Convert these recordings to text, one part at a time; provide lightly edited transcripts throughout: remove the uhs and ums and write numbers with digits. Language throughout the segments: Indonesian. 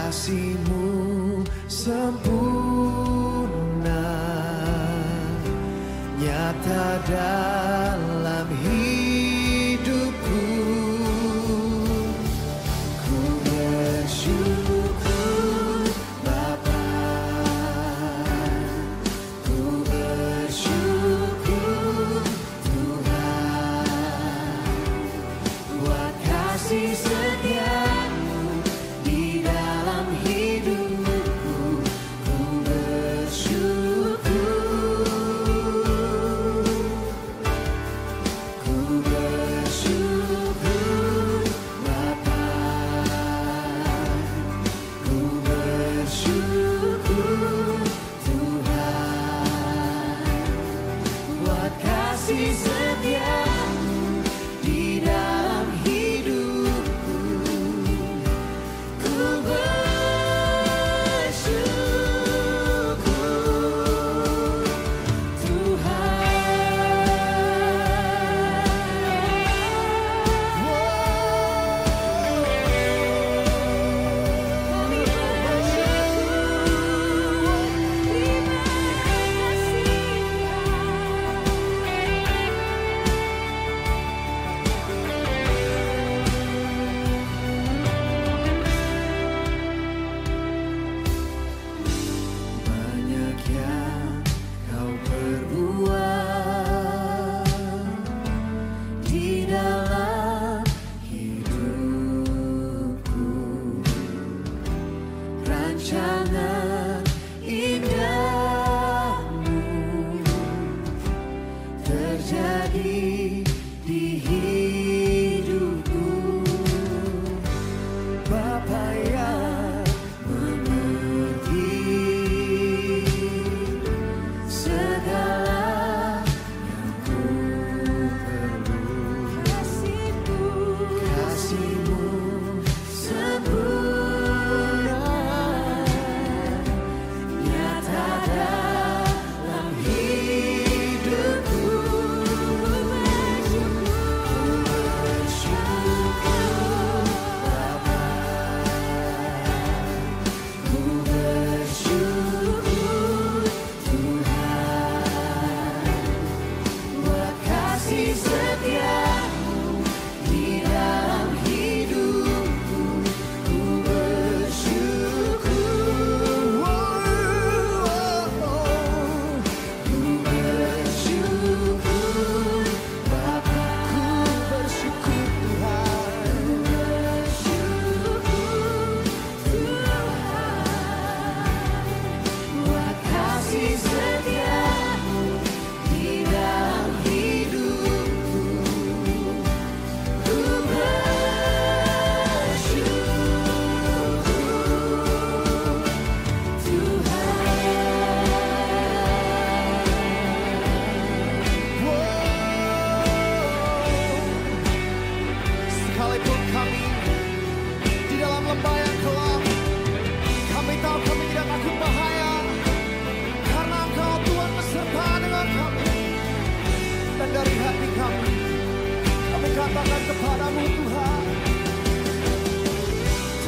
kasih-Mu sempurna, nyata dalam hidupku. Ku bersyukur Bapa, ku bersyukur Tuhan, buat kasih setia-Mu di dalam hidupku. Ku bersyukur, ku bersyukur Bapa, ku bersyukur Tuhan, buat kasih setia-Mu di dalam hidupku. Ku bersyukur banyak yang Kau perbuat di dalam hidupku. Rancangan indah-Mu terjadi di hidupku. Bapa yang mengerti segala yang ku perlu. Kasih-Mu sempurna, nyata dalam hidupku. Ku bersyukur Bapa, ku bersyukur Tuhan, buat kasih setia-Mu di dalam hidupku. Ku bersyukur, ku bersyukur Bapa, ku bersyukur Tuhan, buat kasih setia-Mu di dalam hidupku. Ku bersyukur Sekalipun kami di dalam lembah yang gelap, kami tahu kami tidak takut bahaya, karena Engkau Tuhan beserta dengan kami. Dan dari hati kami katakan kepadamu Tuhan,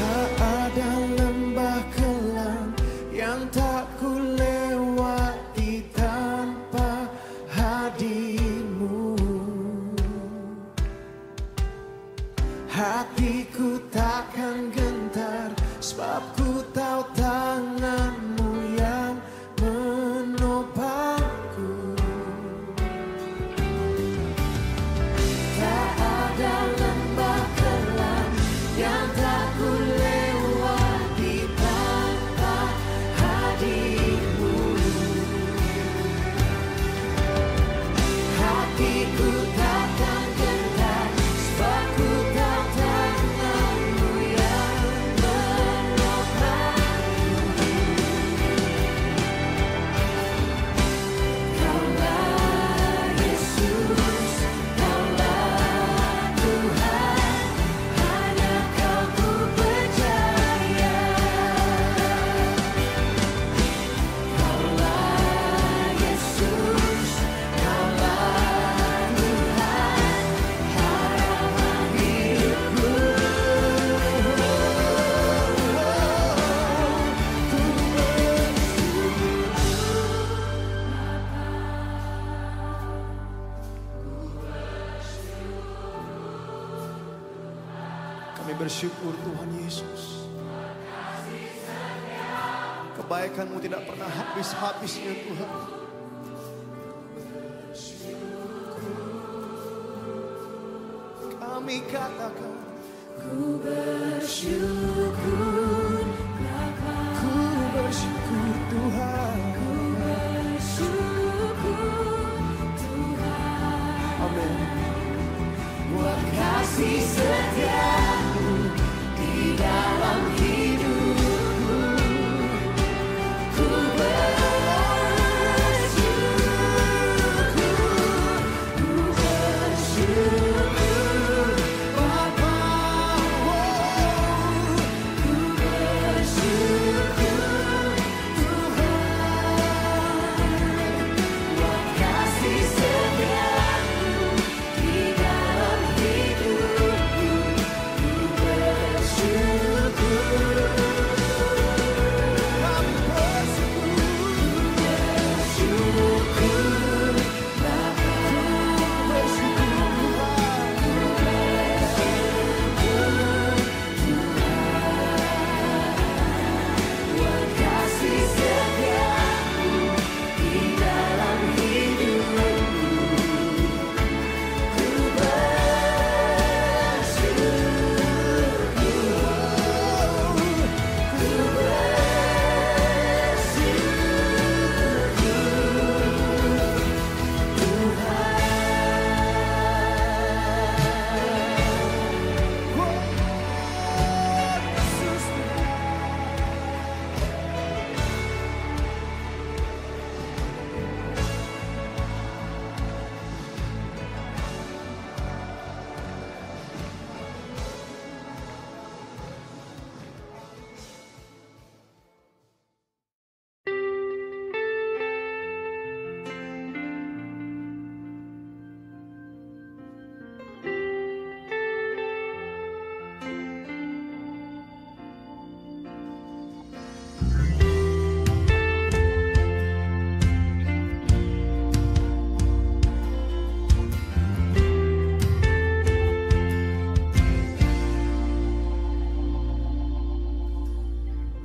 Tak ada lembah kelam yang tak ku lewati tanpa hadir-Mu. Hatiku takkan gentar, sebab ku tahu tangan-Mu yang menopangku. Tak ada lembah kelam yang tak ku lewati tanpa hadir-Mu. Hatiku takkan gentar, sebab ku tahu tangan-Mu yang menopangku. Kami bersyukur Tuhan Yesus. Kebaikan-Mu tidak pernah habis-habisnya Tuhan. Kami katakan Ku bersyukur Bapa, ku bersyukur Tuhan. ku bersyukur Tuhan, Amin. buat kasih setia-Mu di dalam hidupku. Ku bersyukur Bapa, ku bersyukur Tuhan, buat kasih setia-Mu di dalam hidupku. Ku bersyukur, Kami bersyukur Bapa, buat kasih setia-Mu di dalam hidupku.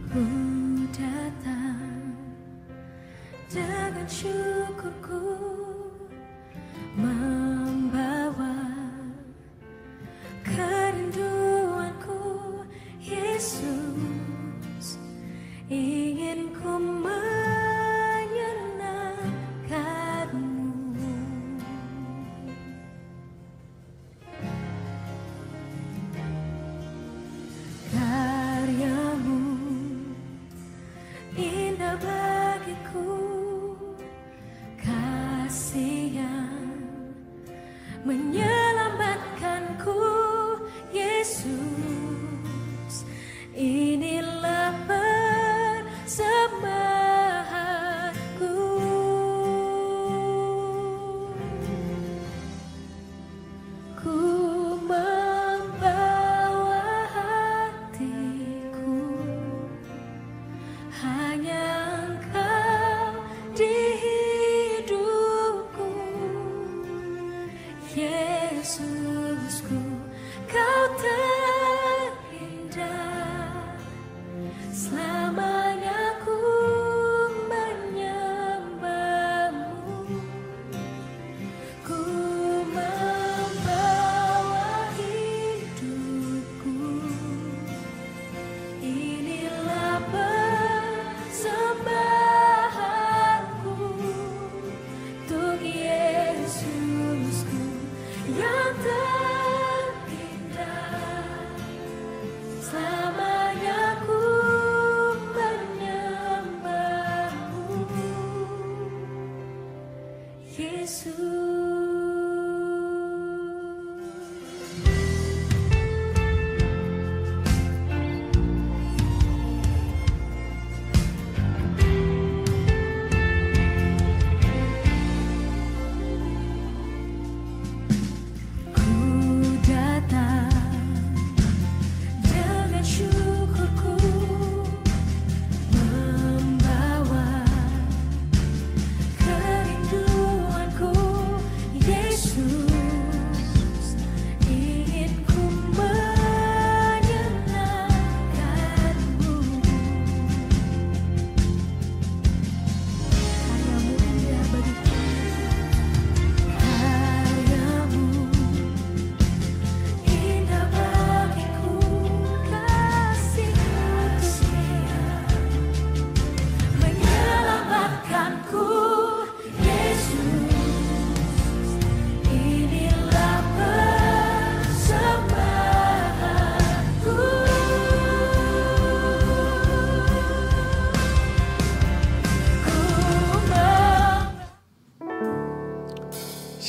Ku datang dengan syukurku, membawa kerinduanku. Yesus, ingin ku menyenangkan-Mu. Karya-Mu indah bagiku, kasih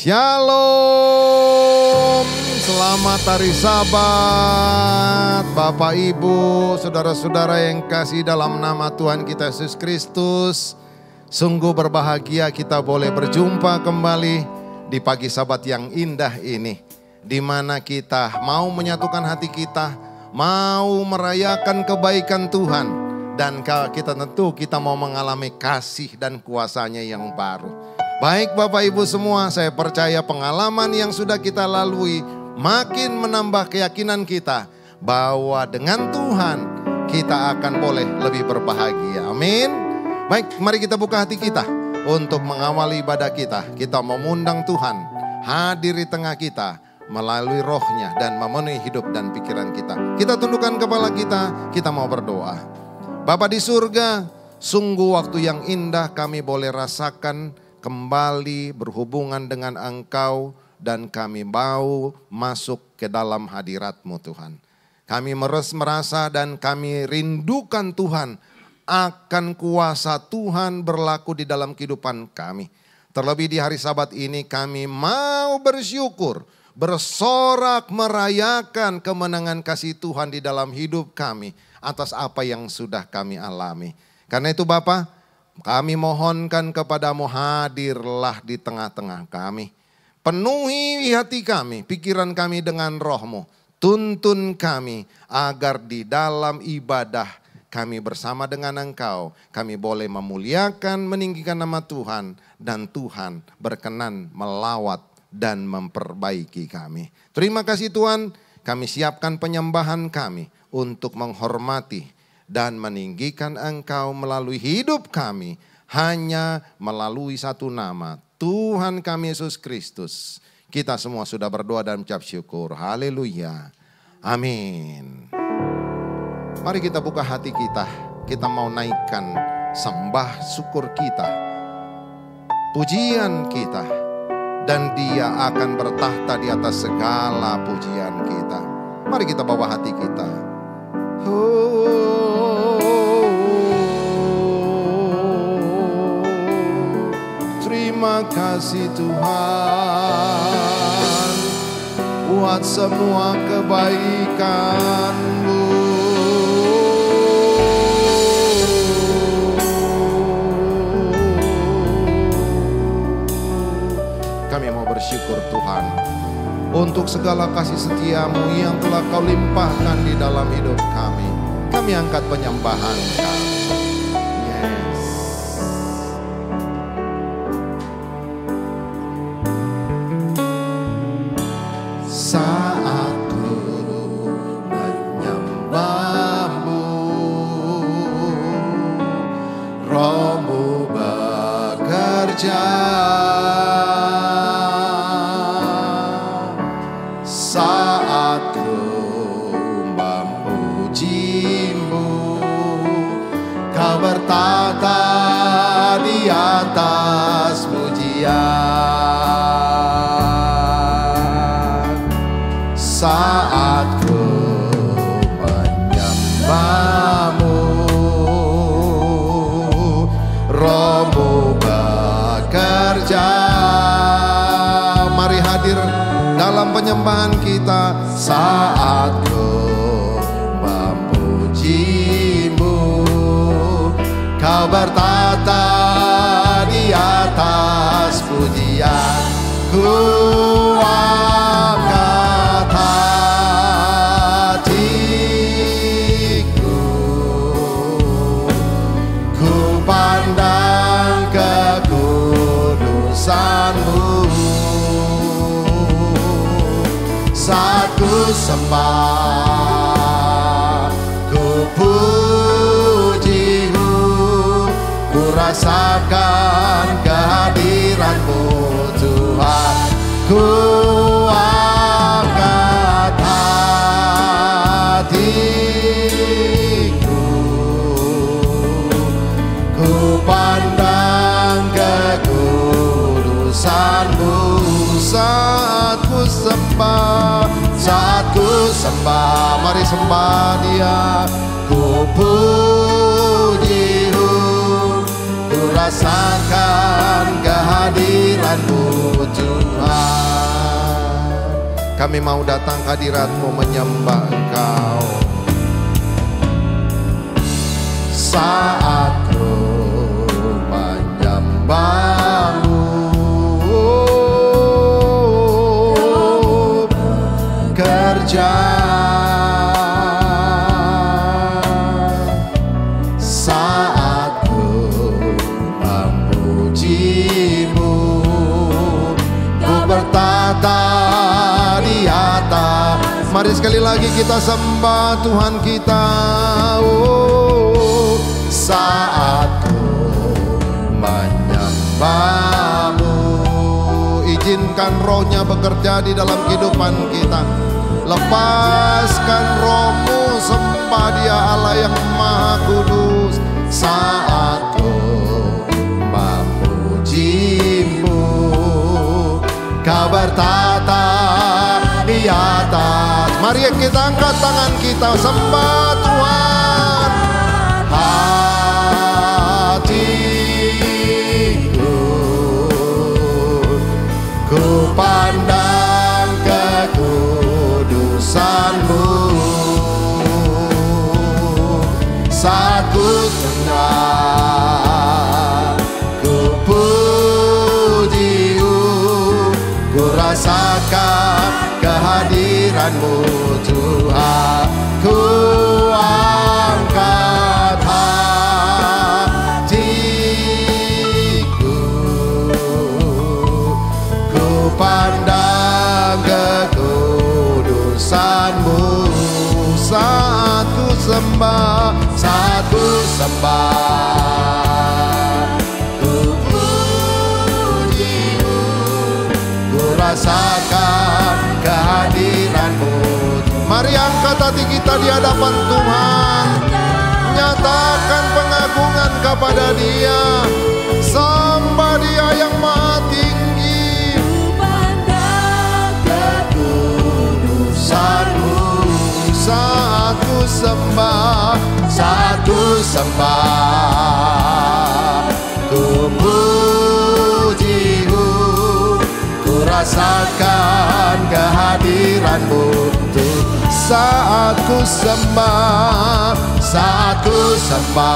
Shalom, selamat hari Sabat, Bapak Ibu, saudara-saudara yang kasih dalam nama Tuhan kita Yesus Kristus. Sungguh berbahagia kita boleh berjumpa kembali di pagi Sabat yang indah ini, di mana kita mau menyatukan hati kita, mau merayakan kebaikan Tuhan, dan kita tentu kita mau mengalami kasih dan kuasa-Nya yang baru. Baik Bapak Ibu semua, saya percaya pengalaman yang sudah kita lalui makin menambah keyakinan kita bahwa dengan Tuhan kita akan boleh lebih berbahagia. Amin. Baik, mari kita buka hati kita untuk mengawali ibadah kita. Kita mengundang Tuhan hadir di tengah kita melalui roh-Nya dan memenuhi hidup dan pikiran kita. Kita tundukkan kepala kita mau berdoa. Bapa di surga, sungguh waktu yang indah kami boleh rasakan kembali berhubungan dengan Engkau, dan kami mau masuk ke dalam hadirat-Mu Tuhan. Kami merasa dan kami rindukan Tuhan akan kuasa Tuhan berlaku di dalam kehidupan kami. Terlebih di hari Sabat ini kami mau bersyukur, bersorak merayakan kemenangan kasih Tuhan di dalam hidup kami atas apa yang sudah kami alami. Karena itu Bapa, kami mohonkan kepadamu, hadirlah di tengah-tengah kami. Penuhi hati kami, pikiran kami dengan roh-Mu. Tuntun kami agar di dalam ibadah kami bersama dengan Engkau, kami boleh memuliakan, meninggikan nama Tuhan. Dan Tuhan berkenan melawat dan memperbaiki kami. Terima kasih Tuhan, kami siapkan penyembahan kami untuk menghormati dan meninggikan Engkau melalui hidup kami, hanya melalui satu nama, Tuhan kami Yesus Kristus. Kita semua sudah berdoa dan mengucap syukur. Haleluya. Amin. Mari kita buka hati kita mau naikkan sembah syukur kita, pujian kita, dan Dia akan bertahta di atas segala pujian kita. Mari kita bawa hati kita. Terima kasih Tuhan buat semua kebaikan-Mu. Kami mau bersyukur Tuhan untuk segala kasih setia-Mu yang telah Kau limpahkan di dalam hidup kami. Kami angkat penyembahan kami. Yes. Saat ku menyembah-Mu, Roh-Mu bekerja. Saat ku memuji-Mu, Kau bertahta di atas pujian. Saat ku menyembah-Mu, Roh-Mu bekerja. Mari hadir dalam penyembahan kita. Saat ku memuji-Mu, Kau bertahta di atas pujian. Ku angkat hatiku, ku pandang kekudusan-Mu. Saat ku sembah, ku puji-Mu, ku rasakan kehadiran-Mu Tuhan. Ku angkat hatiku, ku pandang kekudusan-Mu. Saat ku sembah, saat ku sembah, mari sembah Dia. Ku puji-Mu, ku rasakan kehadiran-Mu Tuhan. Kami mau datang ke hadirat-Mu menyembah Engkau. Saat ku menyembah-Mu, kerja saat ku memuji-Mu, ku bertata di atas. Mari sekali lagi kita sembah Tuhan kita. Oh, saat ku menyembah-Mu, izinkan Roh-Nya bekerja di dalam kehidupan kita. Lepaskan Roh-Mu, sembah Dia Allah yang Maha Kudus. Saat ku memuji-Mu, Kau bertata di atas. Mari kita angkat tangan kita, sembah Tuhan. Hatiku ku pandang kekudusan-Mu, saat ku sembah, ku puji-Mu, ku rasakan kehadiran-Mu Tuhan. Ku angkat hatiku, ku pandang kekudusan-Mu, saat ku sembah, saat ku sembah, ku puji-Mu, ku rasakan kehadiran-Mu. Mari angkat hati kita di hadapan Tuhan, nyatakan pengagungan kepada Dia, sembah Dia yang Maha Tinggi. Kekudusan-Mu, saat ku sembah, saat ku sembah, ku puji-Mu, ku rasakan kehadiran-Mu. Saat ku sembah, saat ku sembah,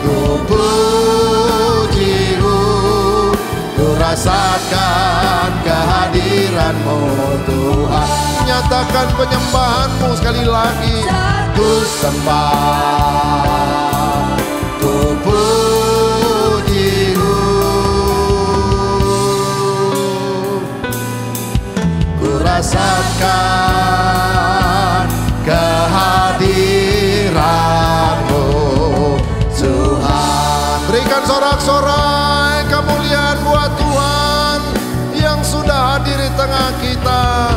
ku puji-Mu, ku rasakan kehadiran-Mu Tuhan. Nyatakan penyembahan-Mu sekali lagi. Ku sembah, ku puji-Mu, ku rasakan kehadiran-Mu Tuhan. Berikan sorak-sorai kemuliaan buat Tuhan yang sudah hadir di tengah kita.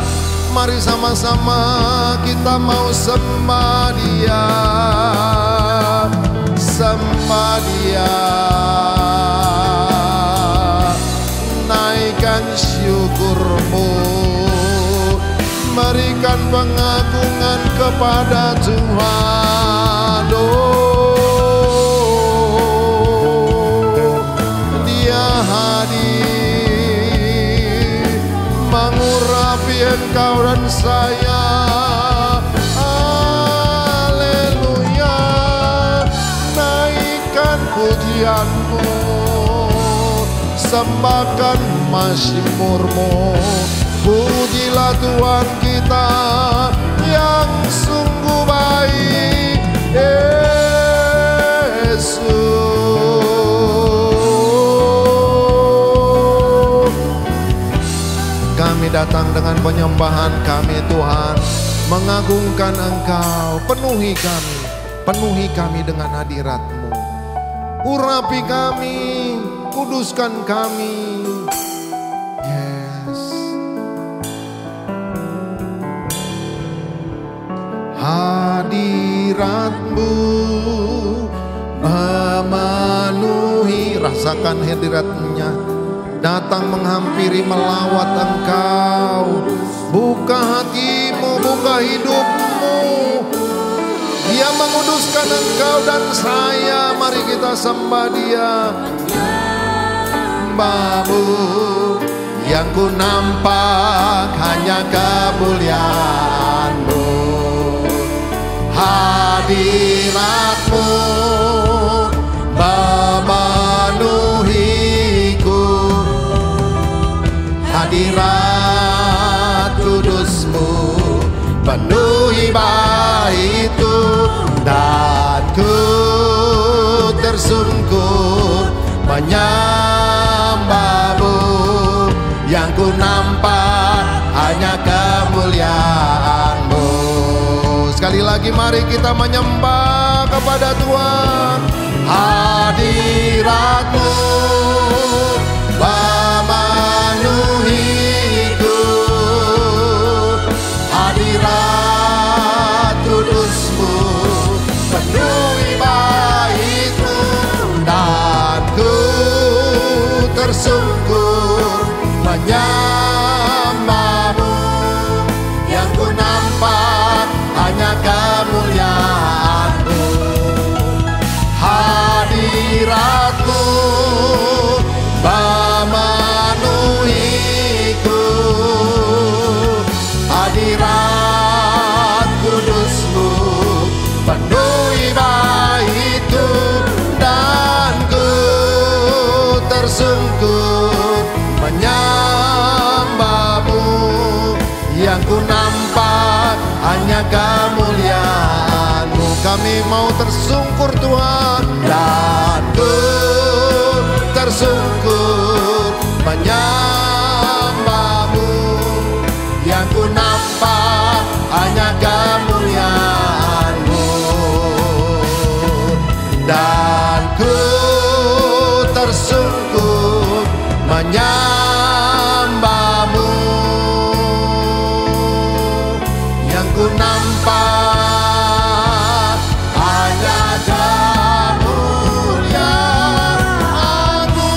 Mari sama-sama kita mau sembah Dia, sembah Dia, naikkan syukur-Mu, berikan pengagungan kepada Tuhan. Oh, Dia hadir mengurapi engkau dan saya. Haleluya, naikkan pujian-Mu, sembahkan mazmur-Mu. Pujilah Tuhan kita yang sungguh baik, Yesus. Kami datang dengan penyembahan kami Tuhan, mengagungkan Engkau. Penuhi kami dengan hadirat-Mu. Urapi kami, kuduskan kami. Hadirat-Mu memenuhi, rasakan hadirat-Nya datang menghampiri, melawat engkau. Buka hatimu, buka hidupmu, Dia menguduskan engkau dan saya. Mari kita sembah Dia. Sembahmu yang ku nampak hanya kemuliaan-Mu. Hadirat-Mu memenuhiku, hadirat kudus-Mu penuhi baitku, dan ku tersungkur menyembah-Mu, yang ku nampak hanya kemuliaan-Mu. Sekali lagi mari kita menyembah kepada Tuhan. Hadirat-Mu memenuhiku, hadirat kudus-Mu penuhi baitku, dan ku tersungkur menyembah-Mu, yang ku nampak hanya kemuliaan-Mu. Hadirat-Mu memenuhiku, hadirat kudus-Mu penuhi baitku, dan ku tersungkur menyembah-Mu, yang ku nampak hanya kemuliaan-Mu. Kami mau tersungkur Tuhan, dan ku tersungkur menyembah-Mu, yang ku nampak hanya kemuliaan-Mu, dan ku tersungkur menyembah-Mu, yang ku nampak hanya kemuliaan-Mu.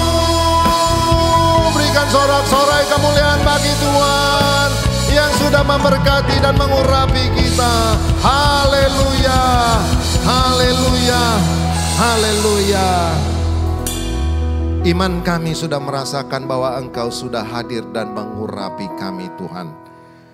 Berikan sorak-sorai kemuliaan bagi Tuhan yang sudah memberkati dan mengurapi kita. Haleluya, haleluya, haleluya. Iman kami sudah merasakan bahwa Engkau sudah hadir dan mengurapi kami Tuhan.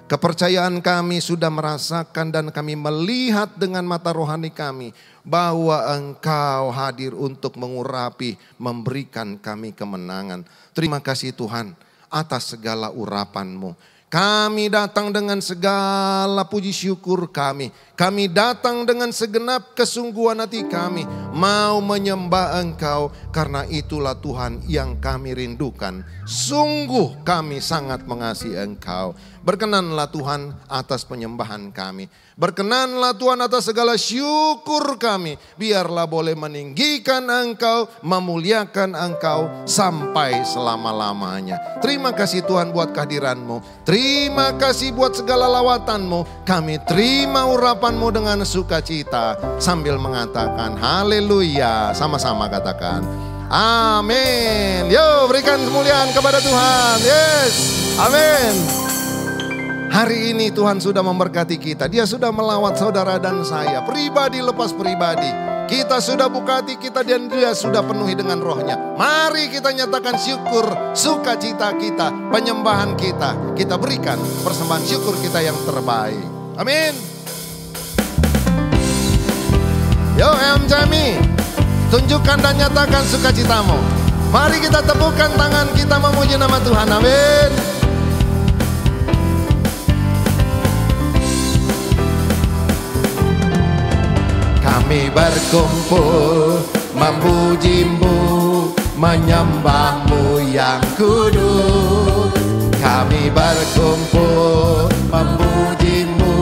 Kepercayaan kami sudah merasakan dan kami melihat dengan mata rohani kami bahwa Engkau hadir untuk mengurapi, memberikan kami kemenangan. Terima kasih Tuhan atas segala urapan-Mu. Kami datang dengan segala puji syukur kami. Kami datang dengan segenap kesungguhan hati kami. Mau menyembah Engkau, karena itulah Tuhan yang kami rindukan. Sungguh kami sangat mengasihi Engkau. Berkenanlah Tuhan atas penyembahan kami. Berkenanlah Tuhan atas segala syukur kami. Biarlah boleh meninggikan Engkau, memuliakan Engkau sampai selama-lamanya. Terima kasih Tuhan buat kehadiran-Mu. Terima kasih buat segala lawatan-Mu. Kami terima urapan-Mu dengan sukacita sambil mengatakan haleluya. Sama-sama katakan amin. Yo, berikan kemuliaan kepada Tuhan. Yes, amin. Hari ini Tuhan sudah memberkati kita. Dia sudah melawat saudara dan saya. Pribadi lepas pribadi. Kita sudah buka hati kita dan Dia sudah penuhi dengan rohnya. Mari kita nyatakan syukur, sukacita kita, penyembahan kita. Kita berikan persembahan syukur kita yang terbaik. Amin. Yo MCMI, tunjukkan dan nyatakan sukacitamu. Mari kita tepukkan tangan kita memuji nama Tuhan. Amin. Kami berkumpul memuji-Mu, menyembah-Mu yang kudus. Kami berkumpul memuji-Mu,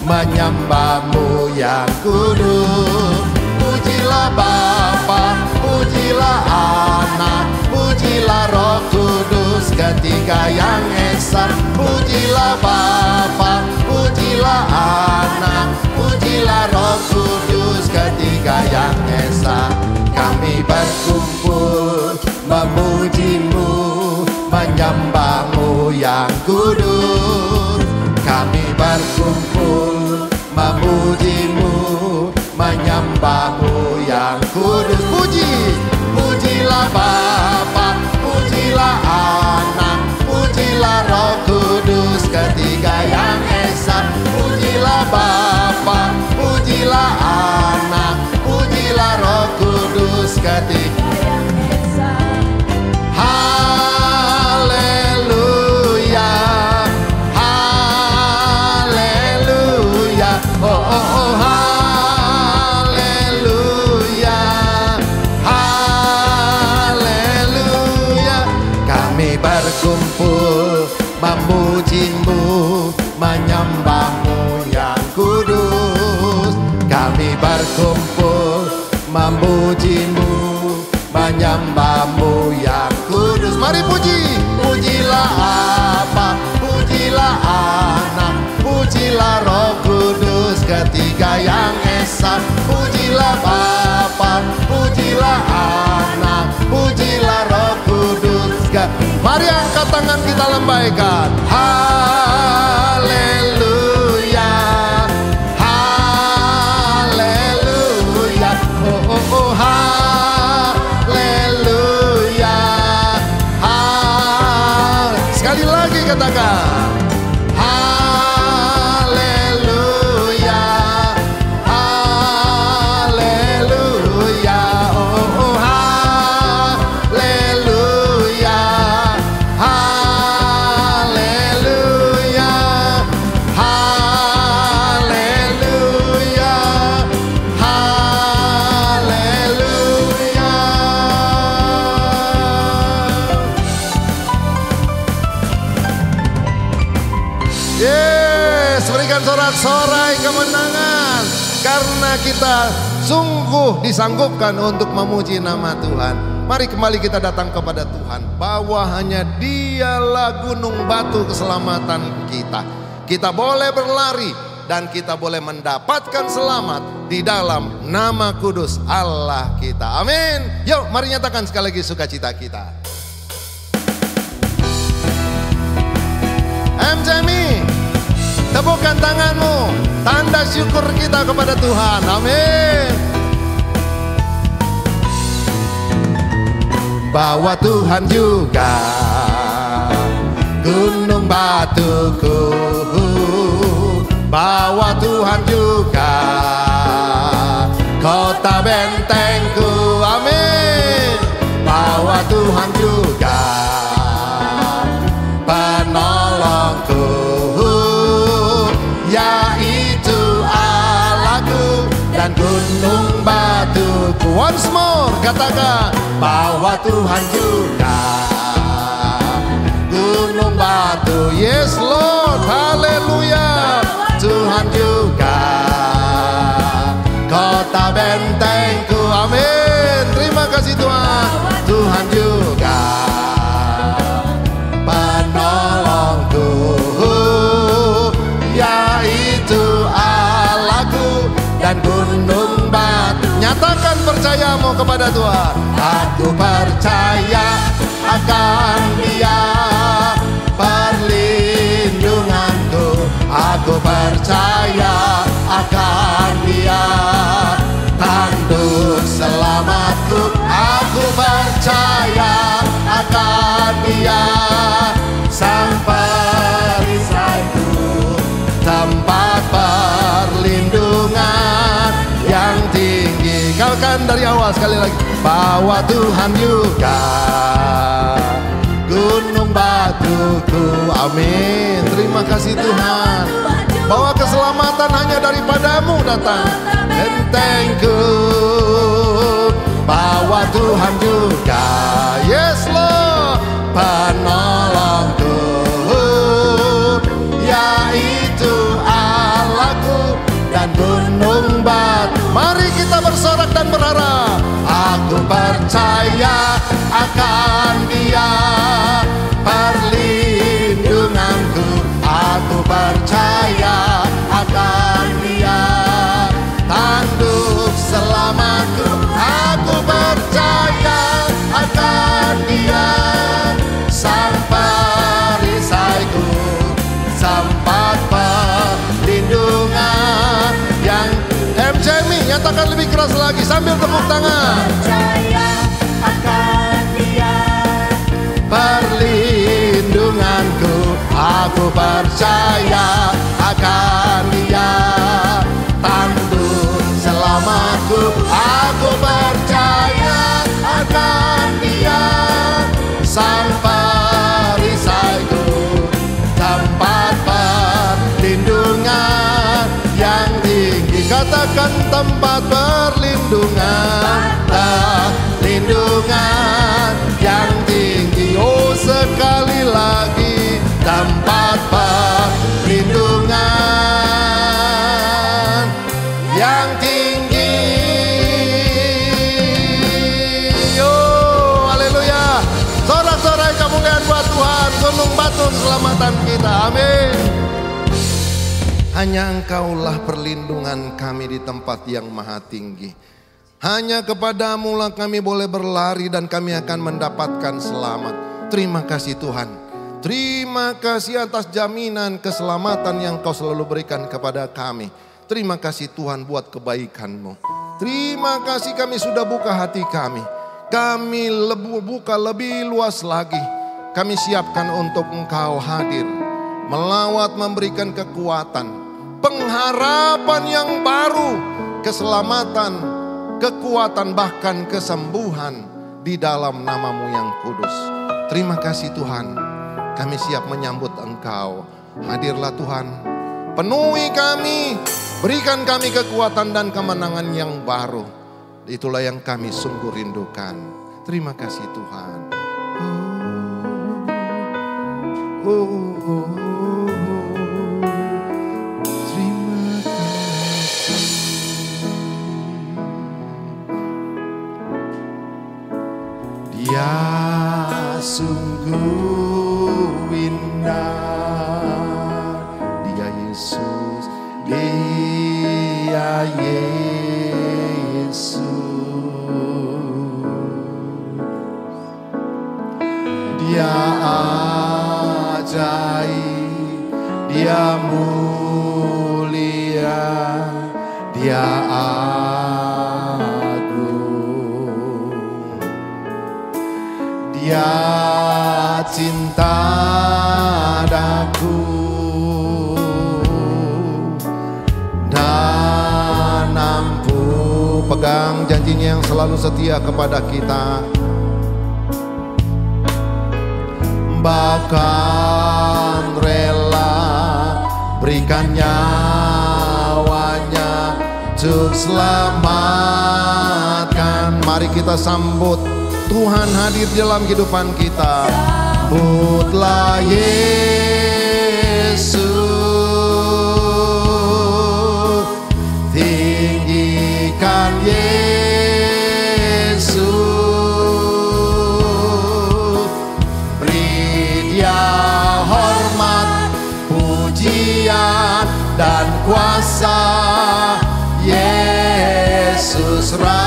menyembah-Mu yang kudus. Pujilah Bapa, pujilah Anak, pujilah Roh Kudus, ketiga yang esa. Pujilah Bapa, pujilah Anak, pujilah Roh Kudus, ketiga yang esa. Kami berkumpul memuji-Mu, menyembah-Mu yang kudus. Kami berkumpul memuji-Mu, menyembah-Mu yang kudus. Puji, pujilah Bapa, pujilah Anak, Oh, oh, oh, haleluya, haleluya. Kami berkumpul memuji-Mu, menyembah-Mu yang kudus. Kami berkumpul memuji-Mu, menyembah-Mu yang kudus. Mari puji. Pujilah Bapa, pujilah Anak, pujilah Roh Kudus, ketiga yang esa. Pujilah Bapa, pujilah Anak, pujilah Roh Kudus. Mari angkat tangan kita lambaikan. Haleluya, haleluya. Oh, oh, oh, haleluya. Sekali lagi katakan. Haleluya, haleluya. Oh, oh, haleluya, haleluya, haleluya, haleluya. Yes, berikan sorak-sorai kemenangan karena kita sungguh disanggupkan untuk memuji nama Tuhan. Mari kembali kita datang kepada Tuhan, bahwa hanya Dialah gunung batu keselamatan kita. Kita boleh berlari dan kita boleh mendapatkan selamat di dalam nama kudus Allah kita. Amin. Yuk, mari nyatakan sekali lagi sukacita kita. Jamie, tepukkan tanganmu, tanda syukur kita kepada Tuhan. Amin. Bahwa Tuhan juga gunung batuku, bahwa Tuhan juga kota bentengku. Amin. Bahwa Tuhan juga penolongku, yaitu Allahku dan gunung batuku. Once more, katakan bahwa Tuhan juga gunung batu. Yes Lord, haleluya. Tuhan juga kota bentengku. Amin. Terima kasih Tuhan. Tuhan juga penolongku, yaitu Allahku dan gunung batu. Nyatakan percayamu kepada Tuhan. Aku percaya akan Dia, perlindunganku. Aku percaya akan Dia, tanduk selamatku. Aku percaya akan Dia, sang perisaiku, tempat perlindungan yang tinggi. Kalkan dari awal sekali lagi. Bahwa Tuhan juga gunung batuku. Amin. Terima kasih Tuhan, bahwa keselamatan hanya daripadamu datang. Bentengku, bahwa Tuhan juga, yes Lord, penolongku, yaitu Allahku dan gunung batu. Mari kita bersorak dan berharap. Aku percaya akan Dia, perlindunganku. Aku percaya akan Dia, tanduk selamatku. Aku percaya akan Dia, sang perisaiku, tempat perlindungan yang Jamie, nyatakan lebih keras lagi sambil tepuk tangan. Percaya akan Dia, perlindunganku. Aku percaya akan Dia, tanduk selamatku. Aku percaya akan Dia, sang perisaiku, tempat perlindungan yang tinggi. Katakan tempat perlindungan, perlindungan yang tinggi. Oh, sekali lagi, tempat perlindungan yang tinggi. Oh, haleluya. Sorak-sorai kemuliaan buat Tuhan, gunung batu keselamatan kita. Amin. Hanya Engkaulah perlindungan kami di tempat yang maha tinggi. Hanya kepadamu lah kami boleh berlari dan kami akan mendapatkan selamat. Terima kasih Tuhan. Terima kasih atas jaminan keselamatan yang Kau selalu berikan kepada kami. Terima kasih Tuhan buat kebaikan-Mu. Terima kasih kami sudah buka hati kami. Kami buka lebih luas lagi. Kami siapkan untuk Engkau hadir. Melawat, memberikan kekuatan. Pengharapan yang baru, keselamatan, kekuatan, bahkan kesembuhan di dalam nama-Mu yang kudus. Terima kasih Tuhan, kami siap menyambut Engkau. Hadirlah Tuhan, penuhi kami, berikan kami kekuatan dan kemenangan yang baru. Itulah yang kami sungguh rindukan. Terima kasih Tuhan. Dia sungguh indah, Dia Yesus, Dia Yesus. Dia ajaib, Dia mulia, Dia Dia cinta daku dan ampuh. Pegang janjinya yang selalu setia kepada kita. Bahkan rela berikan nyawanya untuk selamatkan. Mari kita sambut Tuhan hadir dalam kehidupan kita. Sambutlah Yesus, tinggikan Yesus, beri Dia hormat, pujian dan kuasa. Yesus Raja.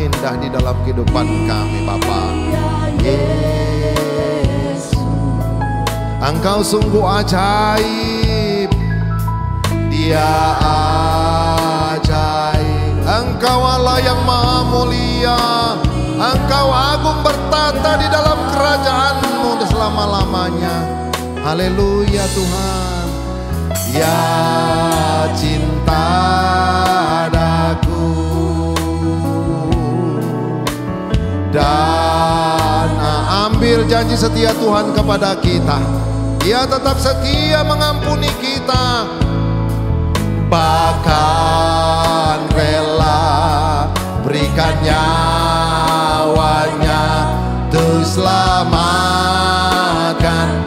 Indah di dalam kehidupan kami Bapa. Yesus, Engkau sungguh ajaib, Dia ajaib. Engkau Allah yang maha mulia, Engkau agung bertata di dalam kerajaan-Mu selama-lamanya. Haleluya Tuhan. Dia cinta daku dan ambil janji setia Tuhan kepada kita. Dia tetap setia mengampuni kita, bahkan rela berikan nyawanya untuk selamatkan.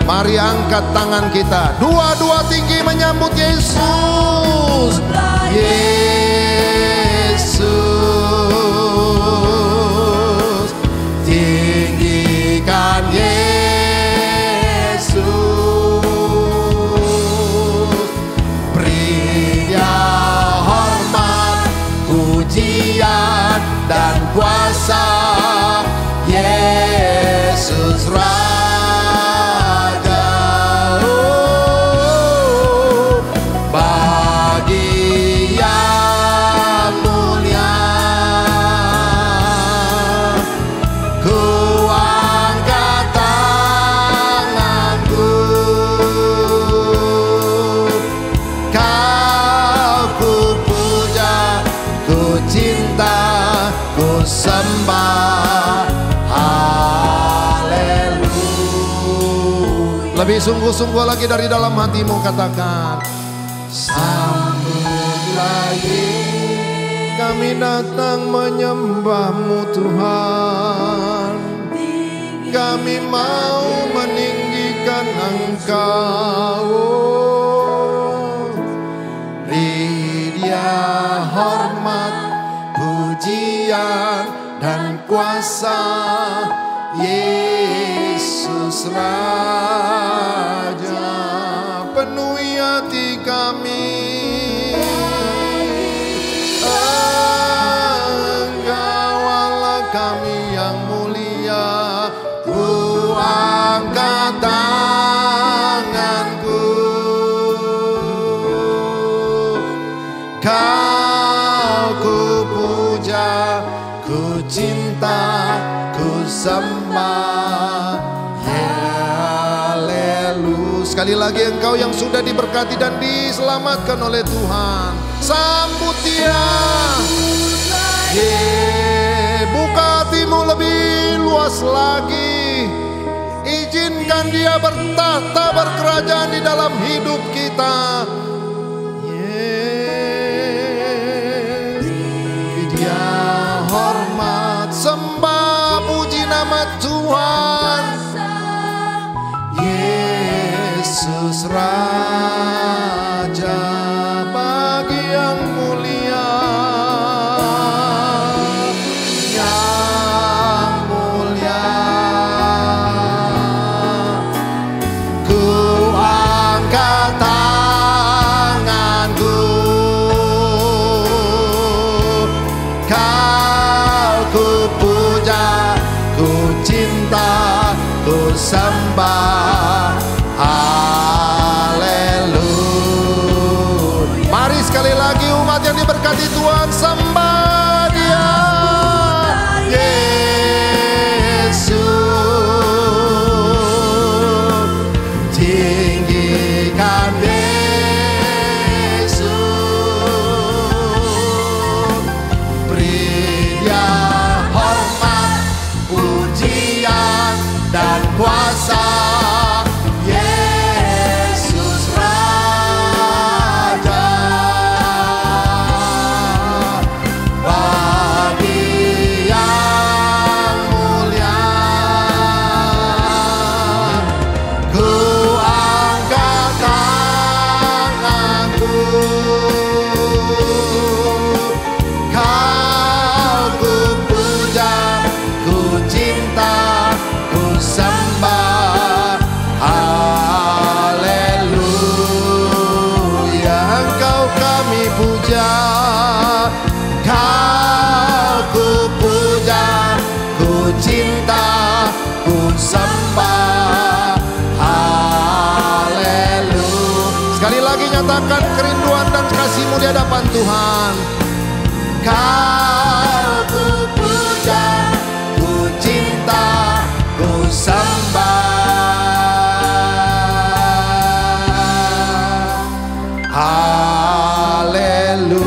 Mari angkat tangan kita, dua-dua tinggi menyambut Yesus. Yesus, tinggikan Yesus, beri Dia hormat, pujian dan kuasa Yesus Raja. Oh, bagi yang mulia ku angkat tanganku, kau ku puja, ku cinta, ku sembah. Haleluya. Lebih sungguh-sungguh lagi dari dalam hatimu katakan, sambutlah Yesus, kami datang menyembah-Mu Tuhan. Kami mau meninggikan Engkau. Beri Dia hormat, pujian dan kuasa Yesus Raja. Penuhi hati kami, Engkau Allah kami yang mulia. Ku angkat tanganku, Kau ku puja, ku cinta, ku sembah. Haleluya. Sekali lagi Engkau yang sudah diberkati dan diselamatkan oleh Tuhan, sambut Dia. Buka hatimu lebih luas lagi. Izinkan Dia bertahta berkerajaan di dalam hidup kita. Dia hormat, sembah, puji nama Tuhan Yesus Raja. Bagi yang mulia, yang mulia, ku angkat tanganku, Kau ku puja, ku cinta, ku sembah. Haleluya. Mari sekali lagi umat yang diberkati Tuhan, sembah Dia. Yesus, tinggikan Yesus. Beri Dia hormat, pujian dan kuasa Yesus Raja. Bagi yang mulia, ku angkat tanganku, Kau ku puja, ku cinta, ku sembah. Haleluya. Engkau kami puja, Kau ku puja, ku cinta, ku sembah. Haleluya. Sekali lagi nyatakan kerinduan dan kasih-Mu di hadapan Tuhan. Kau ku puja, ku cinta, ku sembah. Haleluya.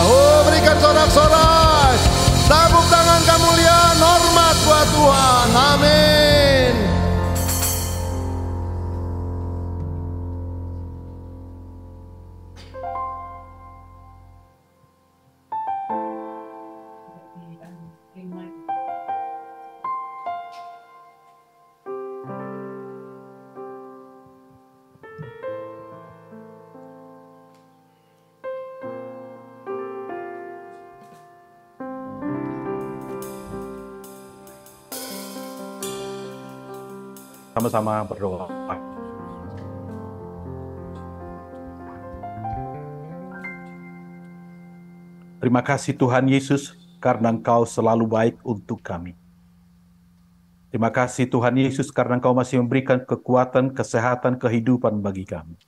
Oh, berikan sorak-sorak, tepuk tangan kemuliaan, hormat buat Tuhan. Amin. Sama-sama berdoa. Terima kasih Tuhan Yesus karena Engkau selalu baik untuk kami. Terima kasih Tuhan Yesus karena Engkau masih memberikan kekuatan, kesehatan, kehidupan bagi kami.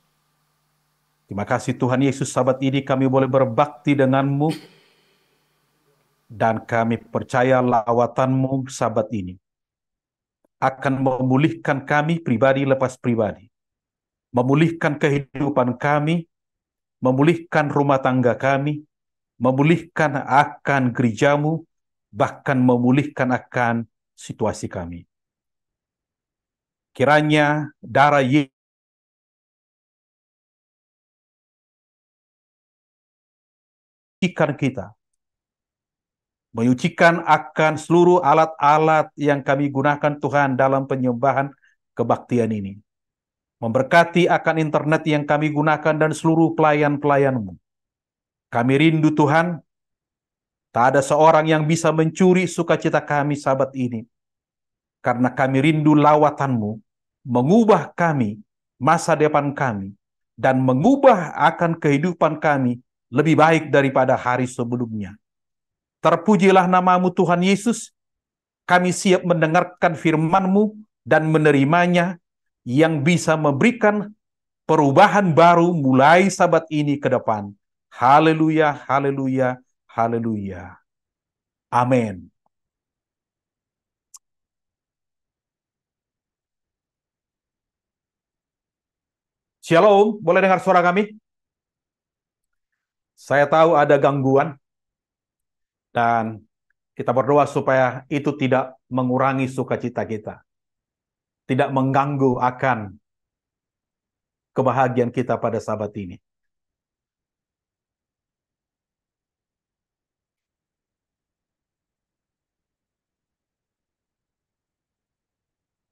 Terima kasih Tuhan Yesus, sabat ini kami boleh berbakti denganmu, dan kami percaya lawatan-mu sabat ini akan memulihkan kami pribadi lepas pribadi, memulihkan kehidupan kami, memulihkan rumah tangga kami, memulihkan akan gerejamu, bahkan memulihkan akan situasi kami. Kiranya darah Yesus kita, menyucikan akan seluruh alat-alat yang kami gunakan Tuhan dalam penyembahan kebaktian ini. Memberkati akan internet yang kami gunakan dan seluruh pelayan-pelayan-Mu. Kami rindu Tuhan, tak ada seorang yang bisa mencuri sukacita kami sabat ini. Karena kami rindu lawatan-Mu, mengubah kami, masa depan kami, dan mengubah akan kehidupan kami lebih baik daripada hari sebelumnya. Terpujilah nama-Mu Tuhan Yesus, kami siap mendengarkan firman-Mu dan menerimanya yang bisa memberikan perubahan baru mulai sabat ini ke depan. Haleluya, haleluya, haleluya. Amin. Shalom, boleh dengar suara kami? Saya tahu ada gangguan, dan kita berdoa supaya itu tidak mengurangi sukacita kita, tidak mengganggu akan kebahagiaan kita pada sabat ini.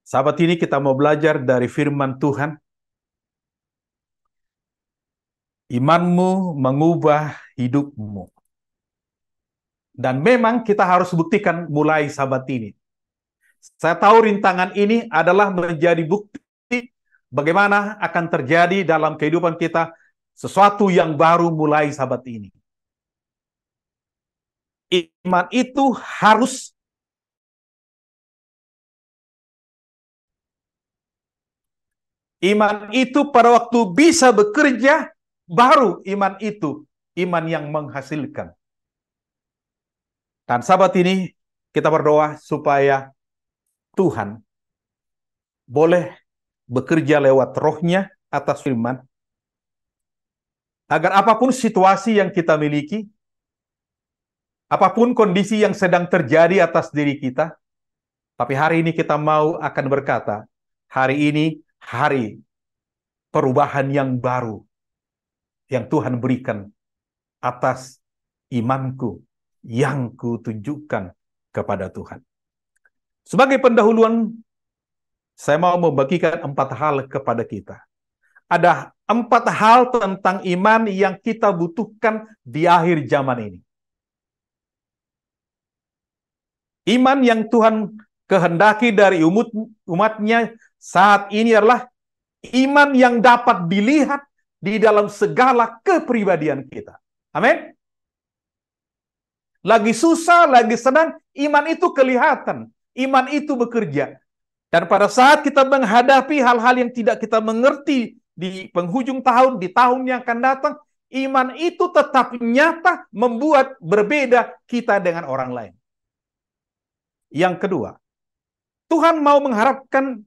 Sabat ini kita mau belajar dari firman Tuhan. Imanmu mengubah hidupmu. Dan memang kita harus buktikan mulai sabat ini. Saya tahu rintangan ini adalah menjadi bukti bagaimana akan terjadi dalam kehidupan kita sesuatu yang baru mulai sabat ini. Iman itu harus pada waktu bisa bekerja, baru iman itu iman yang menghasilkan. Dan sabat ini kita berdoa supaya Tuhan boleh bekerja lewat rohnya atas firman, agar apapun situasi yang kita miliki, apapun kondisi yang sedang terjadi atas diri kita, tapi hari ini kita mau akan berkata, hari ini hari perubahan yang baru yang Tuhan berikan atas imanku yang kutunjukkan kepada Tuhan. Sebagai pendahuluan, saya mau membagikan 4 hal kepada kita. Ada 4 hal tentang iman yang kita butuhkan di akhir zaman ini. Iman yang Tuhan kehendaki dari umatnya saat ini adalah iman yang dapat dilihat di dalam segala kepribadian kita. Amin. Lagi susah, lagi senang, iman itu kelihatan. Iman itu bekerja. Dan pada saat kita menghadapi hal-hal yang tidak kita mengerti di penghujung tahun, di tahun yang akan datang, iman itu tetap nyata membuat berbeda kita dengan orang lain. Yang kedua, Tuhan mau mengharapkan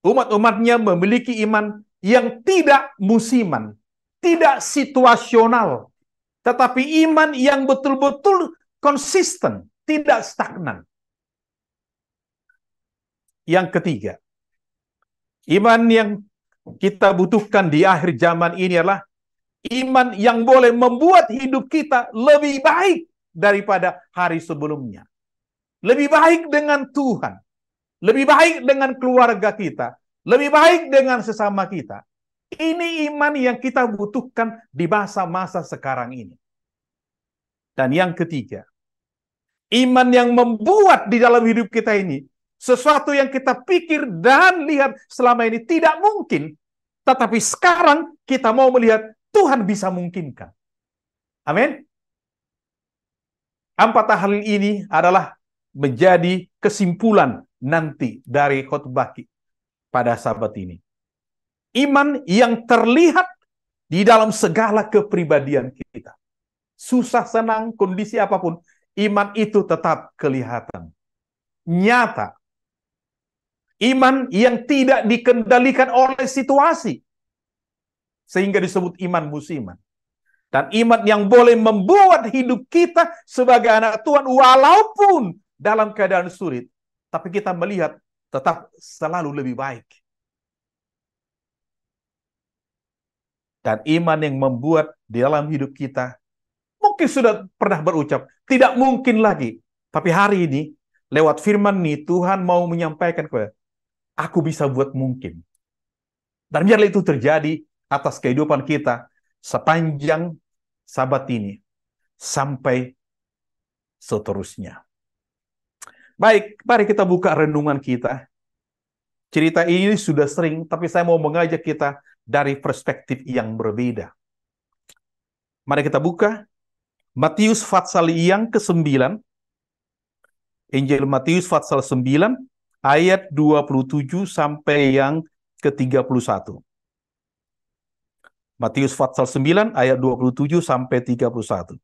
umat-umatnya memiliki iman yang tidak musiman, tidak situasional, tetapi iman yang betul-betul konsisten, tidak stagnan. Yang ketiga, iman yang kita butuhkan di akhir zaman ini adalah iman yang boleh membuat hidup kita lebih baik daripada hari sebelumnya. Lebih baik dengan Tuhan, lebih baik dengan keluarga kita, lebih baik dengan sesama kita. Ini iman yang kita butuhkan di masa-masa sekarang ini. Dan yang ketiga, iman yang membuat di dalam hidup kita ini sesuatu yang kita pikir dan lihat selama ini tidak mungkin, tetapi sekarang kita mau melihat Tuhan bisa mungkinkan. Amin. Empat hal ini adalah menjadi kesimpulan nanti dari khotbah pada Sabat ini. Iman yang terlihat di dalam segala kepribadian kita. Susah, senang, kondisi apapun, iman itu tetap kelihatan. Nyata. Iman yang tidak dikendalikan oleh situasi. Sehingga disebut iman musiman. Dan iman yang boleh membuat hidup kita sebagai anak Tuhan walaupun dalam keadaan sulit. Tapi kita melihat tetap selalu lebih baik. Dan iman yang membuat di dalam hidup kita, mungkin sudah pernah berucap, tidak mungkin lagi. Tapi hari ini, lewat firman ini, Tuhan mau menyampaikan kepada aku bisa buat mungkin. Dan biarlah itu terjadi atas kehidupan kita sepanjang Sabat ini sampai seterusnya. Baik, mari kita buka renungan kita. Cerita ini sudah sering, tapi saya mau mengajak kita dari perspektif yang berbeda. Mari kita buka Matius pasal yang ke-9. Injil Matius pasal 9 ayat 27 sampai yang ke-31. Matius pasal 9 ayat 27 sampai 31.